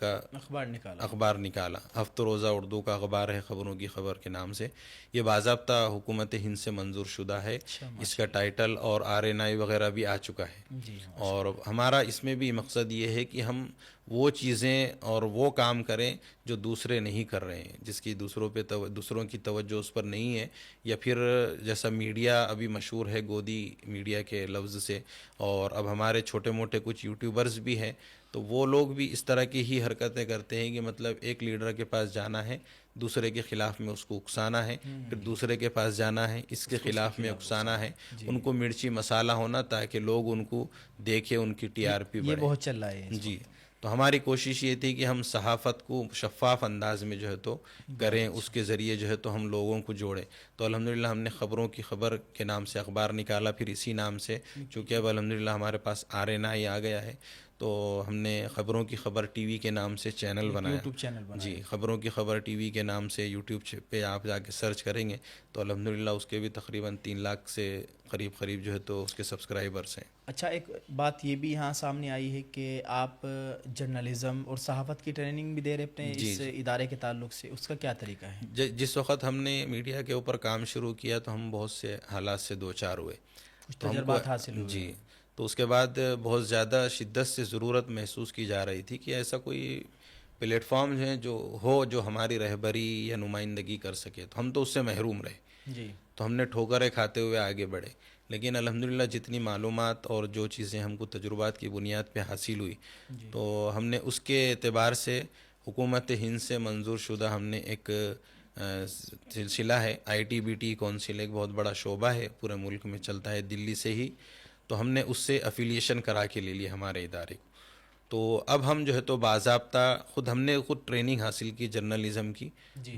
S1: نکالا. ہفتہ روزہ اردو کا اخبار ہے خبروں کی خبر کے نام سے. یہ باضابطہ حکومت ہند سے منظور شدہ ہے. اس کا ٹائٹل اور RNI وغیرہ بھی آ چکا ہے. اور ہمارا اس میں بھی مقصد یہ ہے کہ ہم وہ چیزیں اور وہ کام کریں جو دوسرے نہیں کر رہے ہیں، جس کی دوسروں کی توجہ اس پر نہیں ہے. یا پھر جیسا میڈیا ابھی مشہور ہے گودی میڈیا کے لفظ سے، اور اب ہمارے چھوٹے موٹے کچھ یوٹیوبرز بھی ہیں، تو وہ لوگ بھی اس طرح کی ہی حرکتیں کرتے ہیں کہ مطلب ایک لیڈر کے پاس جانا ہے، دوسرے کے خلاف میں اس کو اکسانا ہے، پھر دوسرے کے پاس جانا ہے، اس کے خلاف میں اکسانا ہے. ان کو مرچی مسالہ ہونا تاکہ لوگ ان کو دیکھیں، ان کی TRP بڑھے.
S2: یہ بہت چل رہا ہے.
S1: جی. تو ہماری کوشش یہ تھی کہ ہم صحافت کو شفاف انداز میں جو ہے تو کریں، اس کے ذریعے جو ہے تو ہم لوگوں کو جوڑیں. تو الحمدللہ ہم نے خبروں کی خبر کے نام سے اخبار نکالا. پھر اسی نام سے چونکہ اب الحمدللہ ہمارے پاس RNI آ گیا ہے، تو ہم نے خبروں کی خبر TV کے نام سے چینل بنایا.
S2: یوٹیوب چینل بنایا.
S1: جی. خبروں کی خبر TV کے نام سے یوٹیوب پہ آپ جا کے سرچ کریں گے تو الحمدللہ اس کے بھی تقریباً 3 لاکھ سے قریب جو ہے تو اس کے سبسکرائبرس ہیں.
S2: اچھا ایک بات یہ بھی یہاں سامنے آئی ہے کہ آپ جرنلزم اور صحافت کی ٹریننگ بھی دے رہے اپنے اس ادارے کے تعلق سے، اس کا کیا طریقہ ہے؟
S1: جس وقت ہم نے میڈیا کے اوپر کام شروع کیا تو ہم بہت سے حالات سے دوچار ہوئے،
S2: کچھ تجربات حاصل ہوئے.
S1: جی. تو اس کے بعد بہت زیادہ شدت سے ضرورت محسوس کی جا رہی تھی کہ ایسا کوئی پلیٹ فارم ہے جو ہماری رہبری یا نمائندگی کر سکے. تو ہم تو اس سے محروم رہے.
S2: جی.
S1: تو ہم نے ٹھوکریں کھاتے ہوئے آگے بڑھے. لیکن الحمدللہ جتنی معلومات اور جو چیزیں ہم کو تجربات کی بنیاد پہ حاصل ہوئی تو ہم نے اس کے اعتبار سے حکومت ہند سے منظور شدہ ہم نے ایک سلسلہ ہے ITBT کونسل، ایک بہت بڑا شعبہ ہے پورے ملک میں چلتا ہے دلی سے ہی. تو ہم نے اس سے افیلیشن کرا کے لے لی ہمارے ادارے کو. تو اب ہم جو ہے تو باضابطہ ہم نے خود ٹریننگ حاصل کی جرنلزم کی.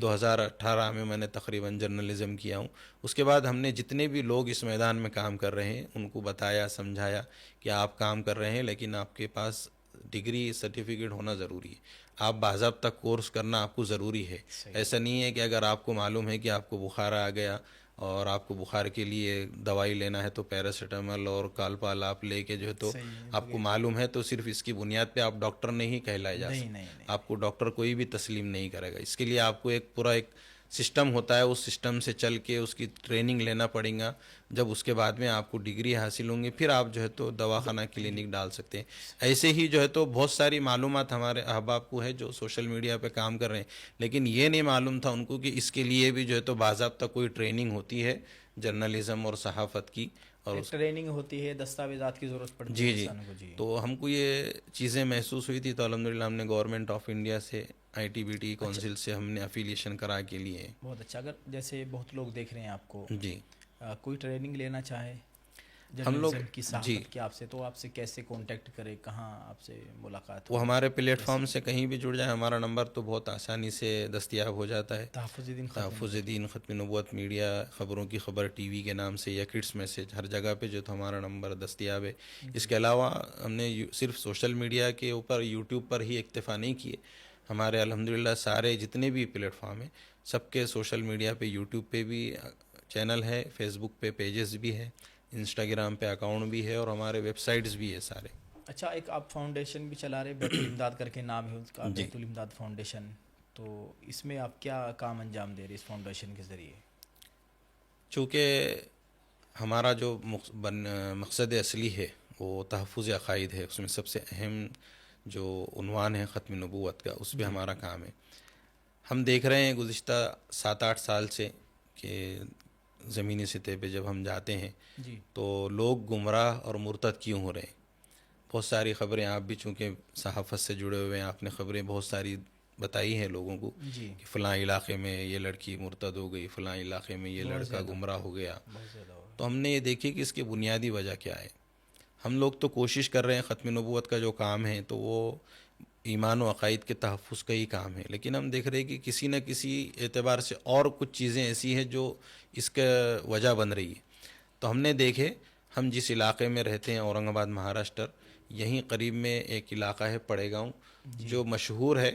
S1: 2018 میں نے تقریباً جرنلزم کیا ہوں. اس کے بعد ہم نے جتنے بھی لوگ اس میدان میں کام کر رہے ہیں ان کو بتایا سمجھایا کہ آپ کام کر رہے ہیں لیکن آپ کے پاس ڈگری سرٹیفکیٹ ہونا ضروری ہے. آپ باضابطہ کورس کرنا آپ کو ضروری ہے. ایسا نہیں ہے کہ اگر آپ کو معلوم ہے کہ آپ کو بخار آ گیا اور آپ کو بخار کے لیے دوائی لینا ہے تو پیراسیٹامول اور کالپال آپ لے کے جو ہے تو آپ کو معلوم ہے تو صرف اس کی بنیاد پہ آپ ڈاکٹر نہیں کہلائے جا سکتے. آپ کو ڈاکٹر کوئی بھی تسلیم نہیں کرے گا. اس کے لیے آپ کو ایک پورا ایک سسٹم ہوتا ہے، اس سسٹم سے چل کے اس کی ٹریننگ لینا پڑے گا. جب اس کے بعد میں آپ کو ڈگری حاصل ہوں گی پھر آپ جو ہے تو دواخانہ کلینک ڈال سکتے ہیں. ایسے ہی جو ہے تو بہت ساری معلومات ہمارے احباب کو ہے جو سوشل میڈیا پہ کام کر رہے ہیں لیکن یہ نہیں معلوم تھا ان کو کہ اس کے لیے بھی جو ہے تو باضابطہ کوئی ٹریننگ ہوتی ہے جرنلزم اور صحافت کی اور
S2: ٹریننگ ہوتی ہے، دستاویزات کی ضرورت پڑتی ہے انسان کو. جی.
S1: تو ہم کو یہ چیزیں محسوس ہوئی تھی تو الحمدللہ ہم نے گورنمنٹ آف انڈیا سے ITBT کونسل سے ہم نے افیلیشن کرا کے لیے.
S2: بہت اچھا. اگر جیسے بہت لوگ دیکھ رہے ہیں آپ کو،
S1: جی
S2: کوئی ٹریننگ لینا چاہے
S1: ہم لوگ
S2: کی صحافت کی آپ سے، تو آپ سے کیسے کانٹیکٹ کرے، کہاں آپ سے ملاقات؟
S1: وہ ہمارے پلیٹ فارم سے کہیں بھی جڑ جائے، ہمارا نمبر تو بہت آسانی سے دستیاب ہو جاتا ہے. تحفظ دین ختم نبوت میڈیا، خبروں کی خبر TV کے نام سے یا کڈس میسج، ہر جگہ پہ جو تو ہمارا نمبر دستیاب ہے. اس کے علاوہ ہم نے صرف سوشل میڈیا کے اوپر YouTube پر ہی اکتفا نہیں کیے. ہمارے الحمدللہ سارے جتنے بھی پلیٹ فارم ہیں سب کے سوشل میڈیا پہ YouTube پہ بھی چینل ہے، Facebook پہ پیجز بھی ہے، انسٹاگرام پہ اکاؤنٹ بھی ہے اور ہمارے ویب سائٹس بھی ہے سارے.
S2: اچھا، ایک آپ فاؤنڈیشن بھی چلا رہے، بیت الامداد کر کے نام ہے اس کا، بیت الامداد فاؤنڈیشن. تو اس میں آپ کیا کام انجام دے رہے اس فاؤنڈیشن کے ذریعے؟
S1: چونکہ ہمارا جو مقصد اصلی ہے وہ تحفظ عقائد ہے، اس میں سب سے اہم جو عنوان ہے ختم نبوت کا، اس پہ ہمارا کام ہے. ہم دیکھ رہے ہیں گزشتہ 7-8 سال سے کہ زمینی سطح پہ جب ہم جاتے ہیں تو لوگ گمراہ اور مرتد کیوں ہو رہے ہیں. بہت ساری خبریں آپ بھی چونکہ صحافت سے جڑے ہوئے ہیں، آپ نے خبریں بہت ساری بتائی ہیں لوگوں کو کہ فلاں علاقے میں یہ لڑکی مرتد ہو گئی، فلاں علاقے میں یہ لڑکا گمراہ ہو گیا. تو ہم نے یہ دیکھی کہ اس کی بنیادی وجہ کیا ہے. ہم لوگ تو کوشش کر رہے ہیں، ختم نبوت کا جو کام ہے تو وہ ایمان و عقائد کے تحفظ کا ہی کام ہے، لیکن ہم دیکھ رہے ہیں کہ کسی نہ کسی اعتبار سے اور کچھ چیزیں ایسی ہیں جو اس کا وجہ بن رہی ہے. تو ہم نے دیکھے، ہم جس علاقے میں رہتے ہیں اورنگ آباد مہاراشٹر، یہیں قریب میں ایک علاقہ ہے پڑے گاؤں جو مشہور ہے،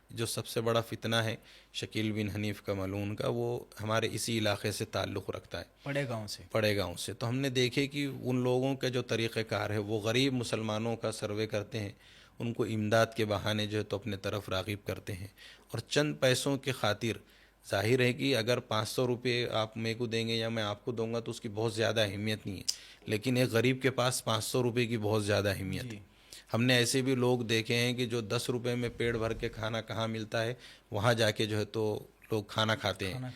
S1: جو سب سے بڑا فتنہ ہے شکیل بن حنیف کا ملعون کا، وہ ہمارے اسی علاقے سے تعلق رکھتا ہے، پڑے گاؤں سے. تو ہم نے دیکھے کہ ان لوگوں کے جو طریقہ کار ہے وہ غریب مسلمانوں کا سروے کرتے ہیں، ان کو امداد کے بہانے جو ہے تو اپنے طرف راغب کرتے ہیں اور چند پیسوں کے خاطر. ظاہر ہے کہ اگر 500 روپے آپ میرے کو دیں گے یا میں آپ کو دوں گا تو اس کی بہت زیادہ اہمیت نہیں ہے، لیکن ایک غریب کے پاس 500 روپے کی بہت زیادہ اہمیت ہے. ہم نے ایسے بھی لوگ دیکھے ہیں کہ جو 10 روپے میں پیٹ بھر کے کھانا کہاں ملتا ہے وہاں جا کے جو ہے تو لوگ کھانا کھاتے ہیں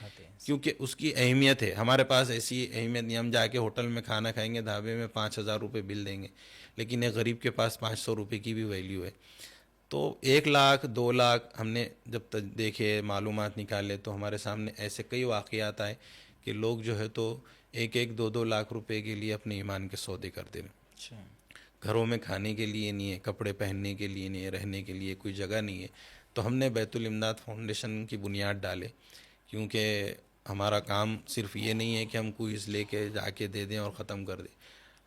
S1: کیونکہ اس کی اہمیت ہے. ہمارے پاس ایسی اہمیت نہیں، ہم جا کے ہوٹل میں کھانا کھائیں گے، ڈھابے میں 5000 روپے بل دیں گے، لیکن ایک غریب کے پاس 500 روپے کی بھی ویلیو ہے. تو 1 لاکھ 2 لاکھ ہم نے جب تک دیکھے، معلومات نکالے تو ہمارے سامنے ایسے کئی واقعات آئے کہ لوگ جو ہے تو 1-2 لاکھ روپے کے لیے اپنے ایمان کے سودے کرتے ہیں. گھروں میں کھانے کے لیے نہیں ہے، کپڑے پہننے کے لیے نہیں ہے، رہنے کے لیے کوئی جگہ نہیں ہے. تو ہم نے بیت الامداد فاؤنڈیشن کی بنیاد ڈالے، کیونکہ ہمارا کام صرف یہ نہیں ہے کہ ہم کوئز لے کے جا کے دے دیں اور ختم کر دیں.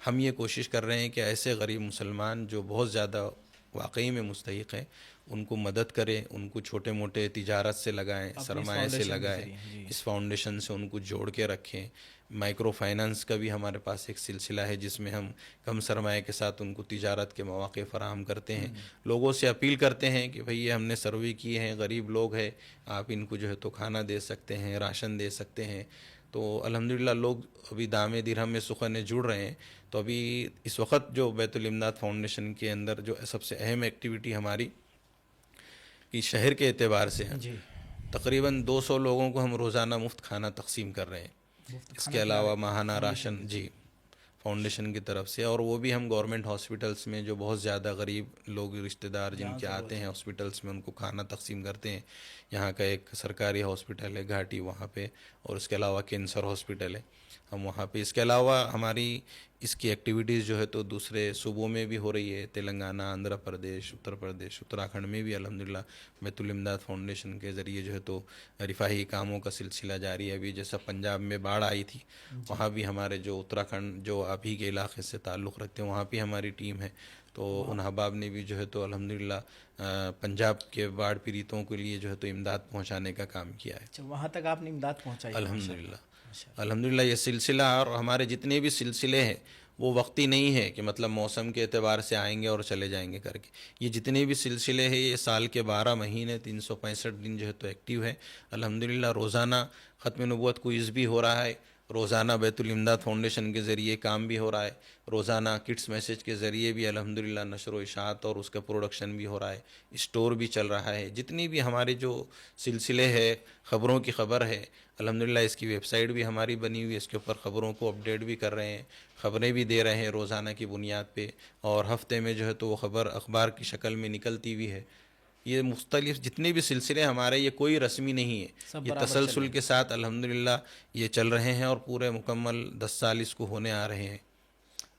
S1: ہم یہ کوشش کر رہے ہیں کہ ایسے غریب مسلمان جو بہت زیادہ واقعی میں مستحق ہیں ان کو مدد کریں، ان کو چھوٹے موٹے تجارت سے لگائیں، سرمایہ سے لگائیں، اس فاؤنڈیشن سے ان کو جوڑ کے رکھیں. مائکرو فائنانس کا بھی ہمارے پاس ایک سلسلہ ہے جس میں ہم کم سرمایہ کے ساتھ ان کو تجارت کے مواقع فراہم کرتے ہیں. لوگوں سے اپیل کرتے ہیں کہ بھئی یہ ہم نے سروے کیے ہیں، غریب لوگ ہیں، آپ ان کو جو ہے تو کھانا دے سکتے ہیں، راشن دے سکتے ہیں. تو الحمدللہ لوگ ابھی دام درہم میں سخن جڑ رہے ہیں. تو ابھی اس وقت جو بیت الامداد فاؤنڈیشن کے اندر جو سب سے اہم ایکٹیویٹی ہماری کہ شہر کے اعتبار سے ہے,
S2: جی
S1: تقریباً 200 لوگوں کو ہم روزانہ مفت کھانا تقسیم کر رہے ہیں. اس کے علاوہ ماہانہ راشن جی فاؤنڈیشن کی طرف سے, اور وہ بھی ہم گورنمنٹ ہاسپٹلس میں جو بہت زیادہ غریب لوگ رشتہ دار جن کے آتے ہیں ہاسپٹلس میں, ان کو کھانا تقسیم کرتے ہیں. یہاں کا ایک سرکاری ہاسپٹل ہے گھاٹی وہاں پہ, اور اس کے علاوہ کینسر ہاسپٹل ہے ہم وہاں پہ. اس کے علاوہ ہماری اس کی ایکٹیویٹیز جو ہے تو دوسرے صوبوں میں بھی ہو رہی ہے, تلنگانہ, آندھرا پردیش, اتر پردیش, اتراکھنڈ میں بھی الحمدللہ بیت الامداد فاؤنڈیشن کے ذریعے جو ہے تو رفاہی کاموں کا سلسلہ جاری ہے. ابھی جیسا پنجاب میں باڑھ آئی تھی, وہاں بھی ہمارے جو اتراکھنڈ جو آپ ہی کے علاقے سے تعلق رکھتے ہیں وہاں بھی ہماری ٹیم ہے. تو ان احباب نے بھی جو ہے تو الحمدللہ پنجاب کے باڑھ پیڑیتوں کے لیے جو ہے تو امداد پہنچانے کا کام کیا ہے.
S2: اچھا, وہاں تک آپ نے امداد پہنچائی؟
S1: الحمدللہ یہ سلسلہ اور ہمارے جتنے بھی سلسلے ہیں وہ وقتی نہیں ہے کہ مطلب موسم کے اعتبار سے آئیں گے اور چلے جائیں گے کر کے. یہ جتنے بھی سلسلے ہیں یہ سال کے 12 مہینے 365 دن جو ہے تو ایکٹیو ہے الحمدللہ. روزانہ ختم نبوت کوئز بھی ہو رہا ہے, روزانہ بیت الامداد فاؤنڈیشن کے ذریعے کام بھی ہو رہا ہے, روزانہ کٹس میسج کے ذریعے بھی الحمدللہ نشر و اشاعت اور اس کا پروڈکشن بھی ہو رہا ہے, اسٹور بھی چل رہا ہے. جتنی بھی ہمارے جو سلسلے ہے, خبروں کی خبر ہے الحمدللہ, اس کی ویب سائٹ بھی ہماری بنی ہوئی ہے, اس کے اوپر خبروں کو اپڈیٹ بھی کر رہے ہیں, خبریں بھی دے رہے ہیں روزانہ کی بنیاد پہ, اور ہفتے میں جو ہے تو وہ خبر اخبار کی شکل میں نکلتی بھی ہے. یہ مختلف جتنے بھی سلسلے ہمارے یہ کوئی رسمی نہیں ہے, یہ تسلسل کے ساتھ الحمدللہ یہ چل رہے ہیں اور پورے مکمل 10 سال اس کو ہونے آ رہے ہیں.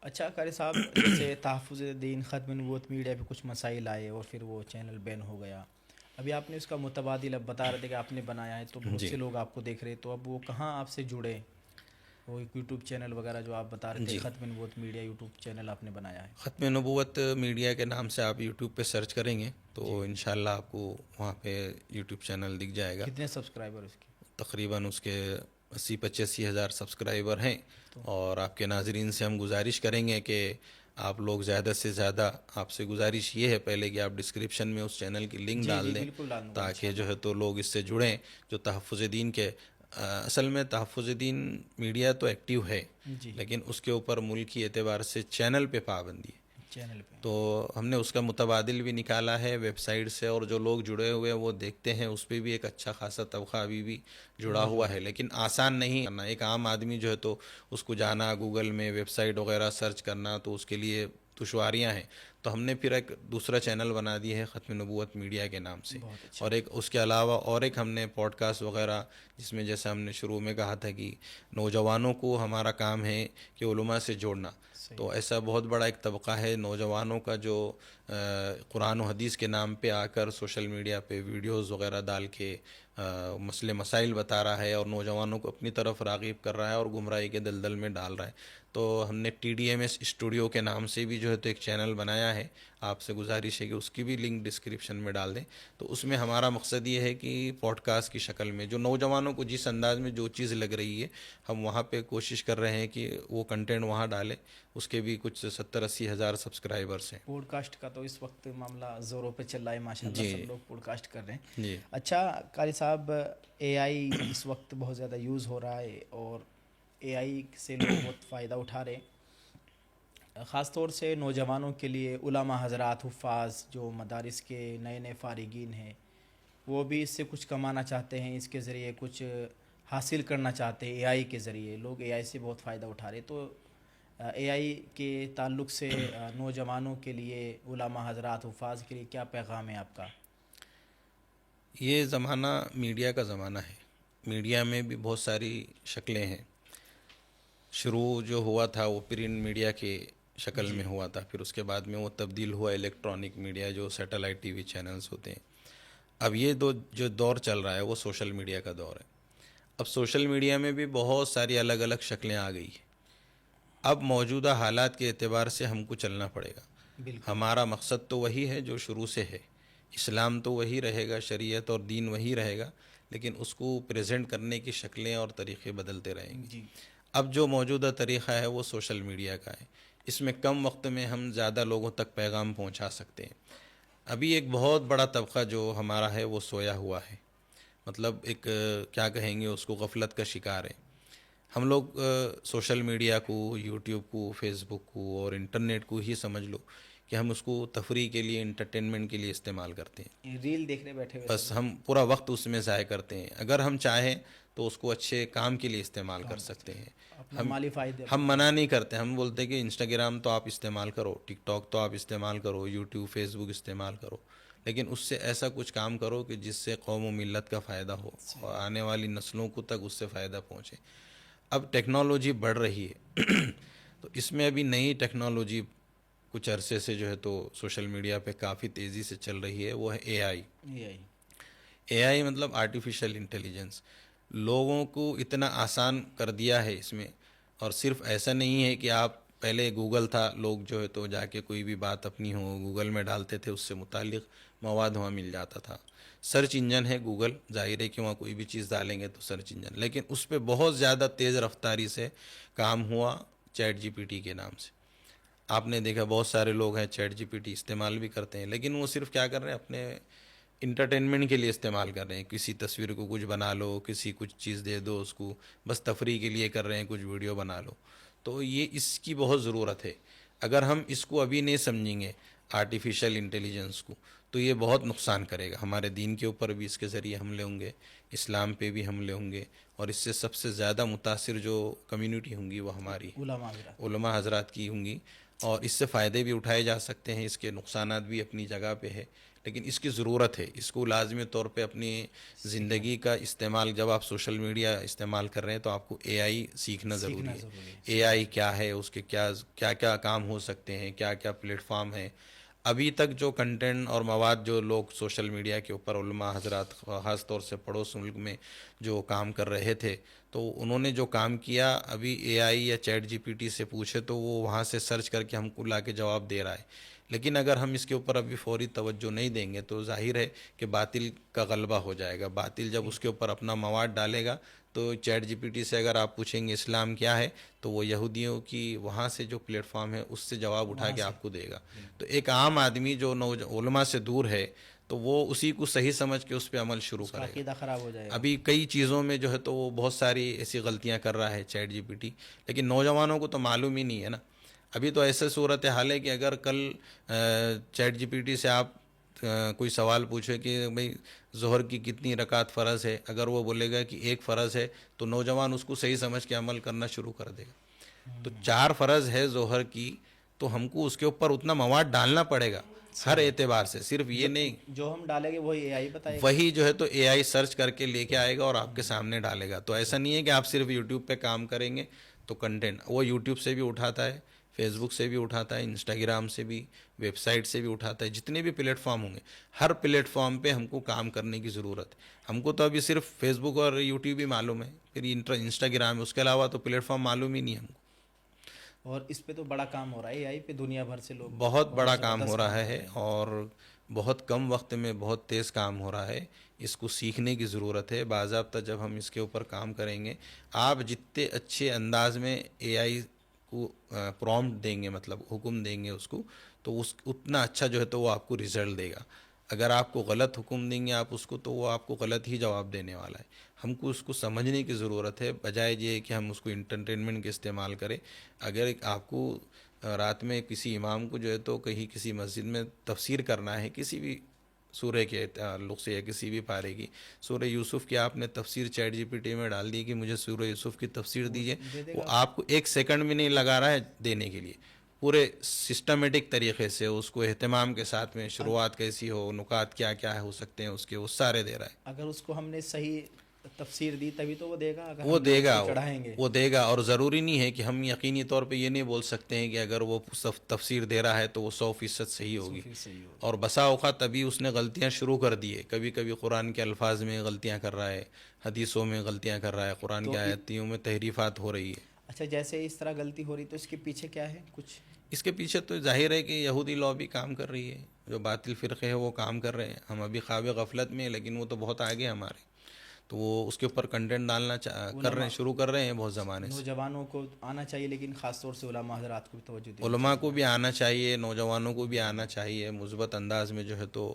S2: اچھا قاری صاحب, جیسے تحفظ دین, ختم نبوت میڈیا پہ کچھ مسائل آئے اور پھر وہ چینل بین ہو گیا. ابھی آپ نے اس کا متبادل اب بتا رہے تھے کہ آپ نے بنایا ہے, تو بہت سے لوگ آپ کو دیکھ رہے, تو اب وہ کہاں آپ سے جڑے؟ وہ یوٹیوب چینل وغیرہ جو آپ بتا رہے تھے, ختم نبوت میڈیا یوٹیوب چینل آپ نے بنایا ہے.
S1: ختم نبوت میڈیا کے نام سے آپ یوٹیوب پہ سرچ کریں گے تو انشاءاللہ آپ کو وہاں پہ یوٹیوب چینل دکھ جائے گا.
S2: کتنے سبسکرائبر اس کے؟
S1: تقریباً اس کے 80-85 ہزار سبسکرائبر ہیں, اور آپ کے ناظرین سے ہم گزارش کریں گے کہ آپ لوگ زیادہ سے زیادہ, آپ سے گزارش یہ ہے پہلے کہ آپ ڈسکرپشن میں اس چینل کی لنک ڈال دیں تاکہ جو ہے تو لوگ اس سے جڑیں جو تحفظ دین کے. اصل میں تحفظ دین میڈیا تو ایکٹیو ہے, لیکن اس کے اوپر ملکی اعتبار سے چینل پہ پابندی ہے
S2: چینل پہ,
S1: تو ہم نے اس کا متبادل بھی نکالا ہے ویب سائٹ سے, اور جو لوگ جڑے ہوئے ہیں وہ دیکھتے ہیں, اس پہ بھی ایک اچھا خاصا طبقہ ابھی بھی جڑا ہوا ہے. لیکن آسان نہیں کرنا, ایک عام آدمی جو ہے تو اس کو جانا گوگل میں ویب سائٹ وغیرہ سرچ کرنا تو اس کے لیے دشواریاں ہیں. تو ہم نے پھر ایک دوسرا چینل بنا دی ہے ختم نبوت میڈیا کے نام سے, اور ایک اس کے علاوہ اور ایک ہم نے پوڈ کاسٹ وغیرہ, جس میں جیسے ہم نے شروع میں کہا تھا کہ نوجوانوں کو ہمارا کام ہے کہ علماء سے جوڑنا. تو ایسا بہت بڑا ایک طبقہ ہے نوجوانوں کا جو قرآن و حدیث کے نام پہ آ کر سوشل میڈیا پہ ویڈیوز وغیرہ ڈال کے مسئلے مسائل بتا رہا ہے اور نوجوانوں کو اپنی طرف راغب کر رہا ہے اور گمراہی کے دلدل میں ڈال رہا ہے. تو ہم نے TDMS اسٹوڈیو کے نام سے بھی جو ہے تو ایک چینل بنایا ہے, آپ سے گزارش ہے کہ اس کی بھی لنک ڈسکرپشن میں ڈال دیں. تو اس میں ہمارا مقصد یہ ہے کہ پوڈ کاسٹ کی شکل میں جو نوجوانوں کو جس انداز میں جو چیز لگ رہی ہے ہم وہاں پہ کوشش کر رہے ہیں کہ وہ کنٹینٹ وہاں ڈالیں. اس کے بھی کچھ 70-80 ہزار سبسکرائبرس ہیں.
S2: پوڈ کاسٹ کا تو اس وقت معاملہ زوروں پہ چل رہا ہے ماشاءاللہ, سب لوگ پوڈ کاسٹ کر رہے ہیں.
S1: جی
S2: اچھا قاری صاحب, AI اس وقت بہت زیادہ یوز ہو رہا ہے اور AI سے لوگ بہت فائدہ اٹھا رہے ہیں, خاص طور سے نوجوانوں کے لیے. علماء حضرات, حفاظ جو مدارس کے نئے نئے فارغین ہیں, وہ بھی اس سے کچھ کمانا چاہتے ہیں, اس کے ذریعے کچھ حاصل کرنا چاہتے ہیں. AI کے ذریعے لوگ AI سے بہت فائدہ اٹھا رہے. تو AI کے تعلق سے نوجوانوں کے لیے, علماء حضرات, حفاظ کے لیے کیا پیغام ہے آپ کا؟
S1: یہ زمانہ میڈیا کا زمانہ ہے. میڈیا میں بھی بہت ساری شکلیں ہیں. شروع جو ہوا تھا وہ پرنٹ میڈیا کے شکل میں ہوا تھا, پھر اس کے بعد میں وہ تبدیل ہوا الیکٹرانک میڈیا جو سیٹلائٹ TV چینلز ہوتے ہیں. اب یہ جو دور چل رہا ہے وہ سوشل میڈیا کا دور ہے. اب سوشل میڈیا میں بھی بہت ساری الگ الگ شکلیں آ گئی ہیں. اب موجودہ حالات کے اعتبار سے ہم کو چلنا پڑے گا. ہمارا مقصد تو وہی ہے جو شروع سے ہے, اسلام تو وہی رہے گا, شریعت اور دین وہی رہے گا, لیکن اس کو پریزنٹ کرنے کی شکلیں اور طریقے بدلتے رہیں گے. اب جو موجودہ طریقہ ہے وہ سوشل میڈیا کا ہے. اس میں کم وقت میں ہم زیادہ لوگوں تک پیغام پہنچا سکتے ہیں. ابھی ایک بہت بڑا طبقہ جو ہمارا ہے وہ سویا ہوا ہے, مطلب ایک کیا کہیں گے اس کو, غفلت کا شکار ہے. ہم لوگ سوشل میڈیا کو، یوٹیوب کو، فیس بک کو اور انٹرنیٹ کو ہی سمجھ لو کہ ہم اس کو تفریح کے لیے، انٹرٹینمنٹ کے لیے استعمال کرتے ہیں.
S2: ریل دیکھنے بیٹھے ہوئے
S1: بس ہم پورا وقت اس میں ضائع کرتے ہیں. اگر ہم چاہیں تو اس کو اچھے کام کے لیے استعمال کر سکتے ہیں.
S2: اپنا مالی فائدے.
S1: ہم منع نہیں کرتے، ہم بولتے ہیں کہ انسٹاگرام تو آپ استعمال کرو، ٹک ٹاک تو آپ استعمال کرو، یوٹیوب، فیس بک استعمال کرو، لیکن اس سے ایسا کچھ کام کرو کہ جس سے قوم و ملت کا فائدہ ہو اور آنے والی نسلوں کو تک اس سے فائدہ پہنچے. اب ٹیکنالوجی بڑھ رہی ہے تو اس میں ابھی نئی ٹیکنالوجی کچھ عرصے سے جو ہے تو سوشل میڈیا پہ کافی تیزی سے چل رہی ہے، وہ ہے اے آئی. اے آئی مطلب آرٹیفیشل انٹیلیجنس. لوگوں کو اتنا آسان کر دیا ہے اس میں. اور صرف ایسا نہیں ہے کہ آپ پہلے گوگل تھا، لوگ جو ہے تو جا کے کوئی بھی بات اپنی ہو گوگل میں ڈالتے تھے، اس سے متعلق مواد وہاں مل جاتا تھا. سرچ انجن ہے گوگل، ظاہر ہے کہ وہاں کوئی بھی چیز ڈالیں گے تو سرچ انجن، لیکن اس پہ بہت زیادہ تیز رفتاری سے کام ہوا چیٹ جی پی ٹی کے نام سے. آپ نے دیکھا بہت سارے لوگ ہیں چیٹ جی پی ٹی استعمال بھی کرتے ہیں، لیکن وہ صرف کیا کر رہے ہیں، اپنے انٹرٹینمنٹ کے لیے استعمال کر رہے ہیں. کسی تصویر کو کچھ بنا لو، کسی کچھ چیز دے دو اس کو، بس تفریح کے لیے کر رہے ہیں، کچھ ویڈیو بنا لو. تو یہ اس کی بہت ضرورت ہے. اگر ہم اس کو ابھی نہیں سمجھیں گے آرٹیفیشل انٹیلیجنس کو تو یہ بہت نقصان کرے گا. ہمارے دین کے اوپر بھی اس کے ذریعے حملے ہوں گے، اسلام پہ بھی حملے ہوں گے، اور اس سے سب سے زیادہ متاثر جو کمیونٹی ہوں گی وہ ہماری علماء حضرات کی ہوں گی. اور اس سے فائدے بھی اٹھائے جا سکتے ہیں، اس کے نقصانات بھی اپنی جگہ پہ ہے، لیکن اس کی ضرورت ہے. اس کو لازمی طور پہ اپنی زندگی کا استعمال، جب آپ سوشل میڈیا استعمال کر رہے ہیں تو آپ کو اے آئی سیکھنا ضروری ہے. اے آئی کیا ہے، اس کے کیا کیا کام ہو سکتے ہیں، کیا کیا پلیٹ فارم ہے. ابھی تک جو کنٹینٹ اور مواد جو لوگ سوشل میڈیا کے اوپر علماء حضرات خاص طور سے پڑوس ملک میں جو کام کر رہے تھے، تو انہوں نے جو کام کیا ابھی اے آئی یا چیٹ جی پی ٹی سے پوچھے تو وہ وہاں سے سرچ کر کے ہم کو لا کے جواب دے رہا ہے. لیکن اگر ہم اس کے اوپر ابھی فوری توجہ نہیں دیں گے تو ظاہر ہے کہ باطل کا غلبہ ہو جائے گا. باطل جب اس کے اوپر اپنا مواد ڈالے گا تو چیٹ جی پی ٹی سے اگر آپ پوچھیں گے اسلام کیا ہے تو وہ یہودیوں کی وہاں سے جو پلیٹ فارم ہے اس سے جواب اٹھا کے آپ کو دے گا. تو ایک عام آدمی جو علماء سے دور ہے تو وہ اسی کو صحیح سمجھ کے اس پہ عمل شروع کرے گا.
S2: عقیدہ خراب ہو جائے گا.
S1: ابھی کئی چیزوں میں جو ہے تو وہ بہت ساری ایسی غلطیاں کر رہا ہے چیٹ جی پی ٹی، لیکن نوجوانوں کو تو معلوم ہی نہیں ہے نا. ابھی تو ایسے صورت حال ہے کہ اگر کل چیٹ جی پی ٹی سے آپ کوئی سوال پوچھے کہ بھئی ظہر کی کتنی رکعت فرض ہے، اگر وہ بولے گا کہ ایک فرض ہے تو نوجوان اس کو صحیح سمجھ کے عمل کرنا شروع کر دے گا. تو 4 فرض ہے ظہر کی، تو ہم کو اس کے اوپر اتنا مواد ڈالنا پڑے گا ہر اعتبار سے. صرف یہ نہیں
S2: جو ہم ڈالیں گے وہی اے آئی بتائے گا،
S1: وہی جو ہے تو اے آئی سرچ کر کے لے کے آئے گا اور آپ کے سامنے ڈالے گا. تو ایسا نہیں ہے کہ آپ صرف یوٹیوب پہ کام کریں گے تو کنٹینٹ وہ یوٹیوب سے بھی اٹھاتا ہے، فیس بک سے بھی اٹھاتا ہے، انسٹاگرام سے بھی، ویب سائٹ سے بھی اٹھاتا ہے. جتنے بھی پلیٹ فارم ہوں گے ہر پلیٹ فارم پہ ہم کو کام کرنے کی ضرورت ہے. ہم کو تو ابھی صرف فیس بک اور یوٹیوب ہی معلوم ہے، پھر انسٹاگرام ہے، اس کے علاوہ تو پلیٹ فارم معلوم ہی نہیں ہم کو.
S2: اور اس پہ تو بڑا کام ہو رہا ہے اے آئی پہ، دنیا بھر سے لوگ
S1: بہت بڑا کام ہو رہا ہے اور بہت کم وقت میں بہت تیز کام ہو رہا ہے. اس کو سیکھنے کی ضرورت ہے. باضابطہ جب ہم اس کے اوپر کام کریں گے، آپ جتنے اچھے انداز میں اے آئی کو پرومپٹ دیں گے، مطلب حکم دیں گے اس کو، تو اتنا اچھا جو ہے تو وہ آپ کو رزلٹ دے گا. اگر آپ کو غلط حکم دیں گے آپ اس کو تو وہ آپ کو غلط ہی جواب دینے والا ہے. ہم کو اس کو سمجھنے کی ضرورت ہے، بجائے یہ کہ ہم اس کو انٹرٹینمنٹ کے استعمال کریں. اگر آپ کو رات میں کسی امام کو جو ہے تو کہیں کسی مسجد میں تفسیر کرنا ہے کسی بھی سورہ کے تعلق سے یا کسی بھی پارے کی، سورہ یوسف کی آپ نے تفسیر چیٹ جی پی ٹی میں ڈال دی کہ مجھے سورہ یوسف کی تفسیر دیجیے، وہ آپ کو 1 سیکنڈ بھی نہیں لگا رہا ہے دینے کے لیے. پورے سسٹمیٹک طریقے سے اس کو اہتمام کے ساتھ میں شروعات کیسی ہو، نکات کیا کیا ہو سکتے ہیں اس کے، وہ سارے دے رہا ہے.
S2: اگر اس کو ہم نے صحیح تفسیر دی تبھی تو وہ دے گا. اگر
S1: وہ
S2: ہم
S1: دے گا،
S2: چڑھائیں گے
S1: وہ دے گا. اور ضروری نہیں ہے کہ ہم یقینی طور پہ یہ نہیں بول سکتے ہیں کہ اگر وہ تفسیر دے رہا ہے تو وہ 100% صحیح ہوگی. اور بسا اوقات ابھی اس نے غلطیاں شروع کر دی ہے. کبھی کبھی قرآن کے الفاظ میں غلطیاں کر رہا ہے، حدیثوں میں غلطیاں کر رہا ہے، قرآن کی آیتوں میں تحریفات ہو رہی ہے.
S2: اچھا، جیسے اس طرح غلطی ہو رہی تو اس کے پیچھے کیا ہے؟ کچھ
S1: اس کے پیچھے تو ظاہر ہے کہ یہودی لابی کام کر رہی ہے، جو باطل فرقے ہیں وہ کام کر رہے ہیں. ہم ابھی خواب غفلت میں ہیں، لیکن وہ تو بہت آگے ہمارے، تو وہ اس کے اوپر کنٹینٹ ڈالنا کر رہے ہیں، شروع کر رہے ہیں بہت زمانے سے.
S2: نوجوانوں کو آنا چاہیے، لیکن خاص طور سے علماء حضرات کو بھی توجہ دیں.
S1: علماء کو بھی آنا چاہیے، نوجوانوں کو بھی آنا چاہیے. مثبت انداز میں جو ہے تو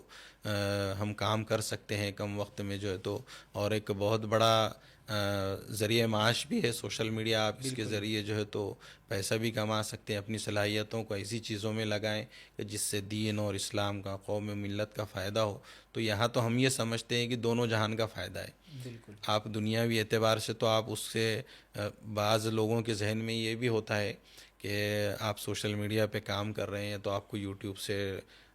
S1: ہم کام کر سکتے ہیں کم وقت میں جو ہے تو. اور ایک بہت بڑا ذریعہ معاش بھی ہے سوشل میڈیا. آپ اس کے ذریعے جو ہے تو پیسہ بھی کما سکتے ہیں. اپنی صلاحیتوں کو ایسی چیزوں میں لگائیں کہ جس سے دین اور اسلام کا، قوم ملت کا فائدہ ہو. تو یہاں تو ہم یہ سمجھتے ہیں کہ دونوں جہان کا فائدہ ہے.
S2: بالکل.
S1: آپ دنیاوی اعتبار سے تو آپ اس سے بعض لوگوں کے ذہن میں یہ بھی ہوتا ہے کہ آپ سوشل میڈیا پہ کام کر رہے ہیں تو آپ کو یوٹیوب سے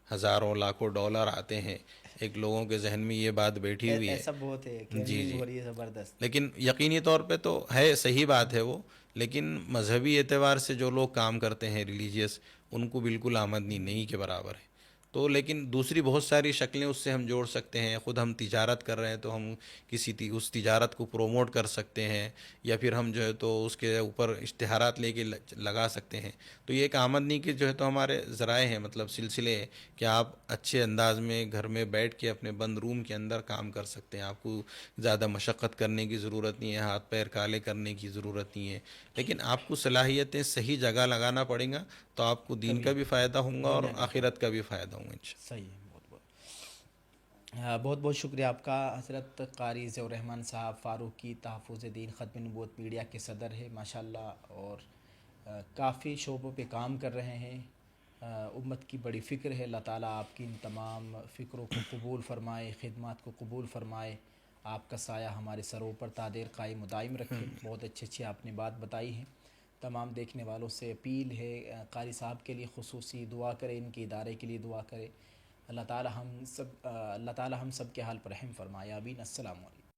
S1: ہزاروں لاکھوں ڈالر آتے ہیں. ایک لوگوں کے ذہن میں یہ بات بیٹھی ہوئی ہے.
S2: ایسا بہت ہے کہ
S1: جی جی.
S2: ہو رہی ہے زبردست.
S1: لیکن یقینی طور پہ تو ہے، صحیح بات ہے وہ، لیکن مذہبی اعتبار سے جو لوگ کام کرتے ہیں ریلیجیس، ان کو بالکل آمدنی نہیں کے برابر ہے. تو لیکن دوسری بہت ساری شکلیں اس سے ہم جوڑ سکتے ہیں. خود ہم تجارت کر رہے ہیں تو ہم اس تجارت کو پروموٹ کر سکتے ہیں، یا پھر ہم جو ہے تو اس کے اوپر اشتہارات لے کے لگا سکتے ہیں. تو یہ ایک آمدنی کے جو ہے تو ہمارے ذرائع ہیں، مطلب سلسلے ہیں کہ آپ اچھے انداز میں گھر میں بیٹھ کے اپنے بند روم کے اندر کام کر سکتے ہیں. آپ کو زیادہ مشقت کرنے کی ضرورت نہیں ہے، ہاتھ پیر کالے کرنے کی ضرورت نہیں ہے. لیکن آپ کو صلاحیتیں صحیح جگہ لگانا پڑیں گا تو آپ کو دین کا بھی فائدہ ہوگا اور آخرت کا بھی فائدہ ہوگا.
S2: صحیح ہے. بہت بہت شکریہ آپ کا. حضرت قاری ضیاء الرحمن صاحب فاروقی تحفظ دین ختم نبوت میڈیا کے صدر ہیں ماشاءاللہ، اور کافی شعبوں پہ کام کر رہے ہیں. امت کی بڑی فکر ہے. اللہ تعالیٰ آپ کی ان تمام فکروں کو قبول فرمائے، خدمات کو قبول فرمائے. آپ کا سایہ ہمارے سروں پر تادیر قائم و دائم رکھے. بہت اچھی آپ نے بات بتائی ہے. تمام دیکھنے والوں سے اپیل ہے قاری صاحب کے لیے خصوصی دعا کرے، ان کے ادارے کے لیے دعا کرے. اللہ تعالی ہم سب کے حال پر رحم فرمائے. آمین. السلام علیکم.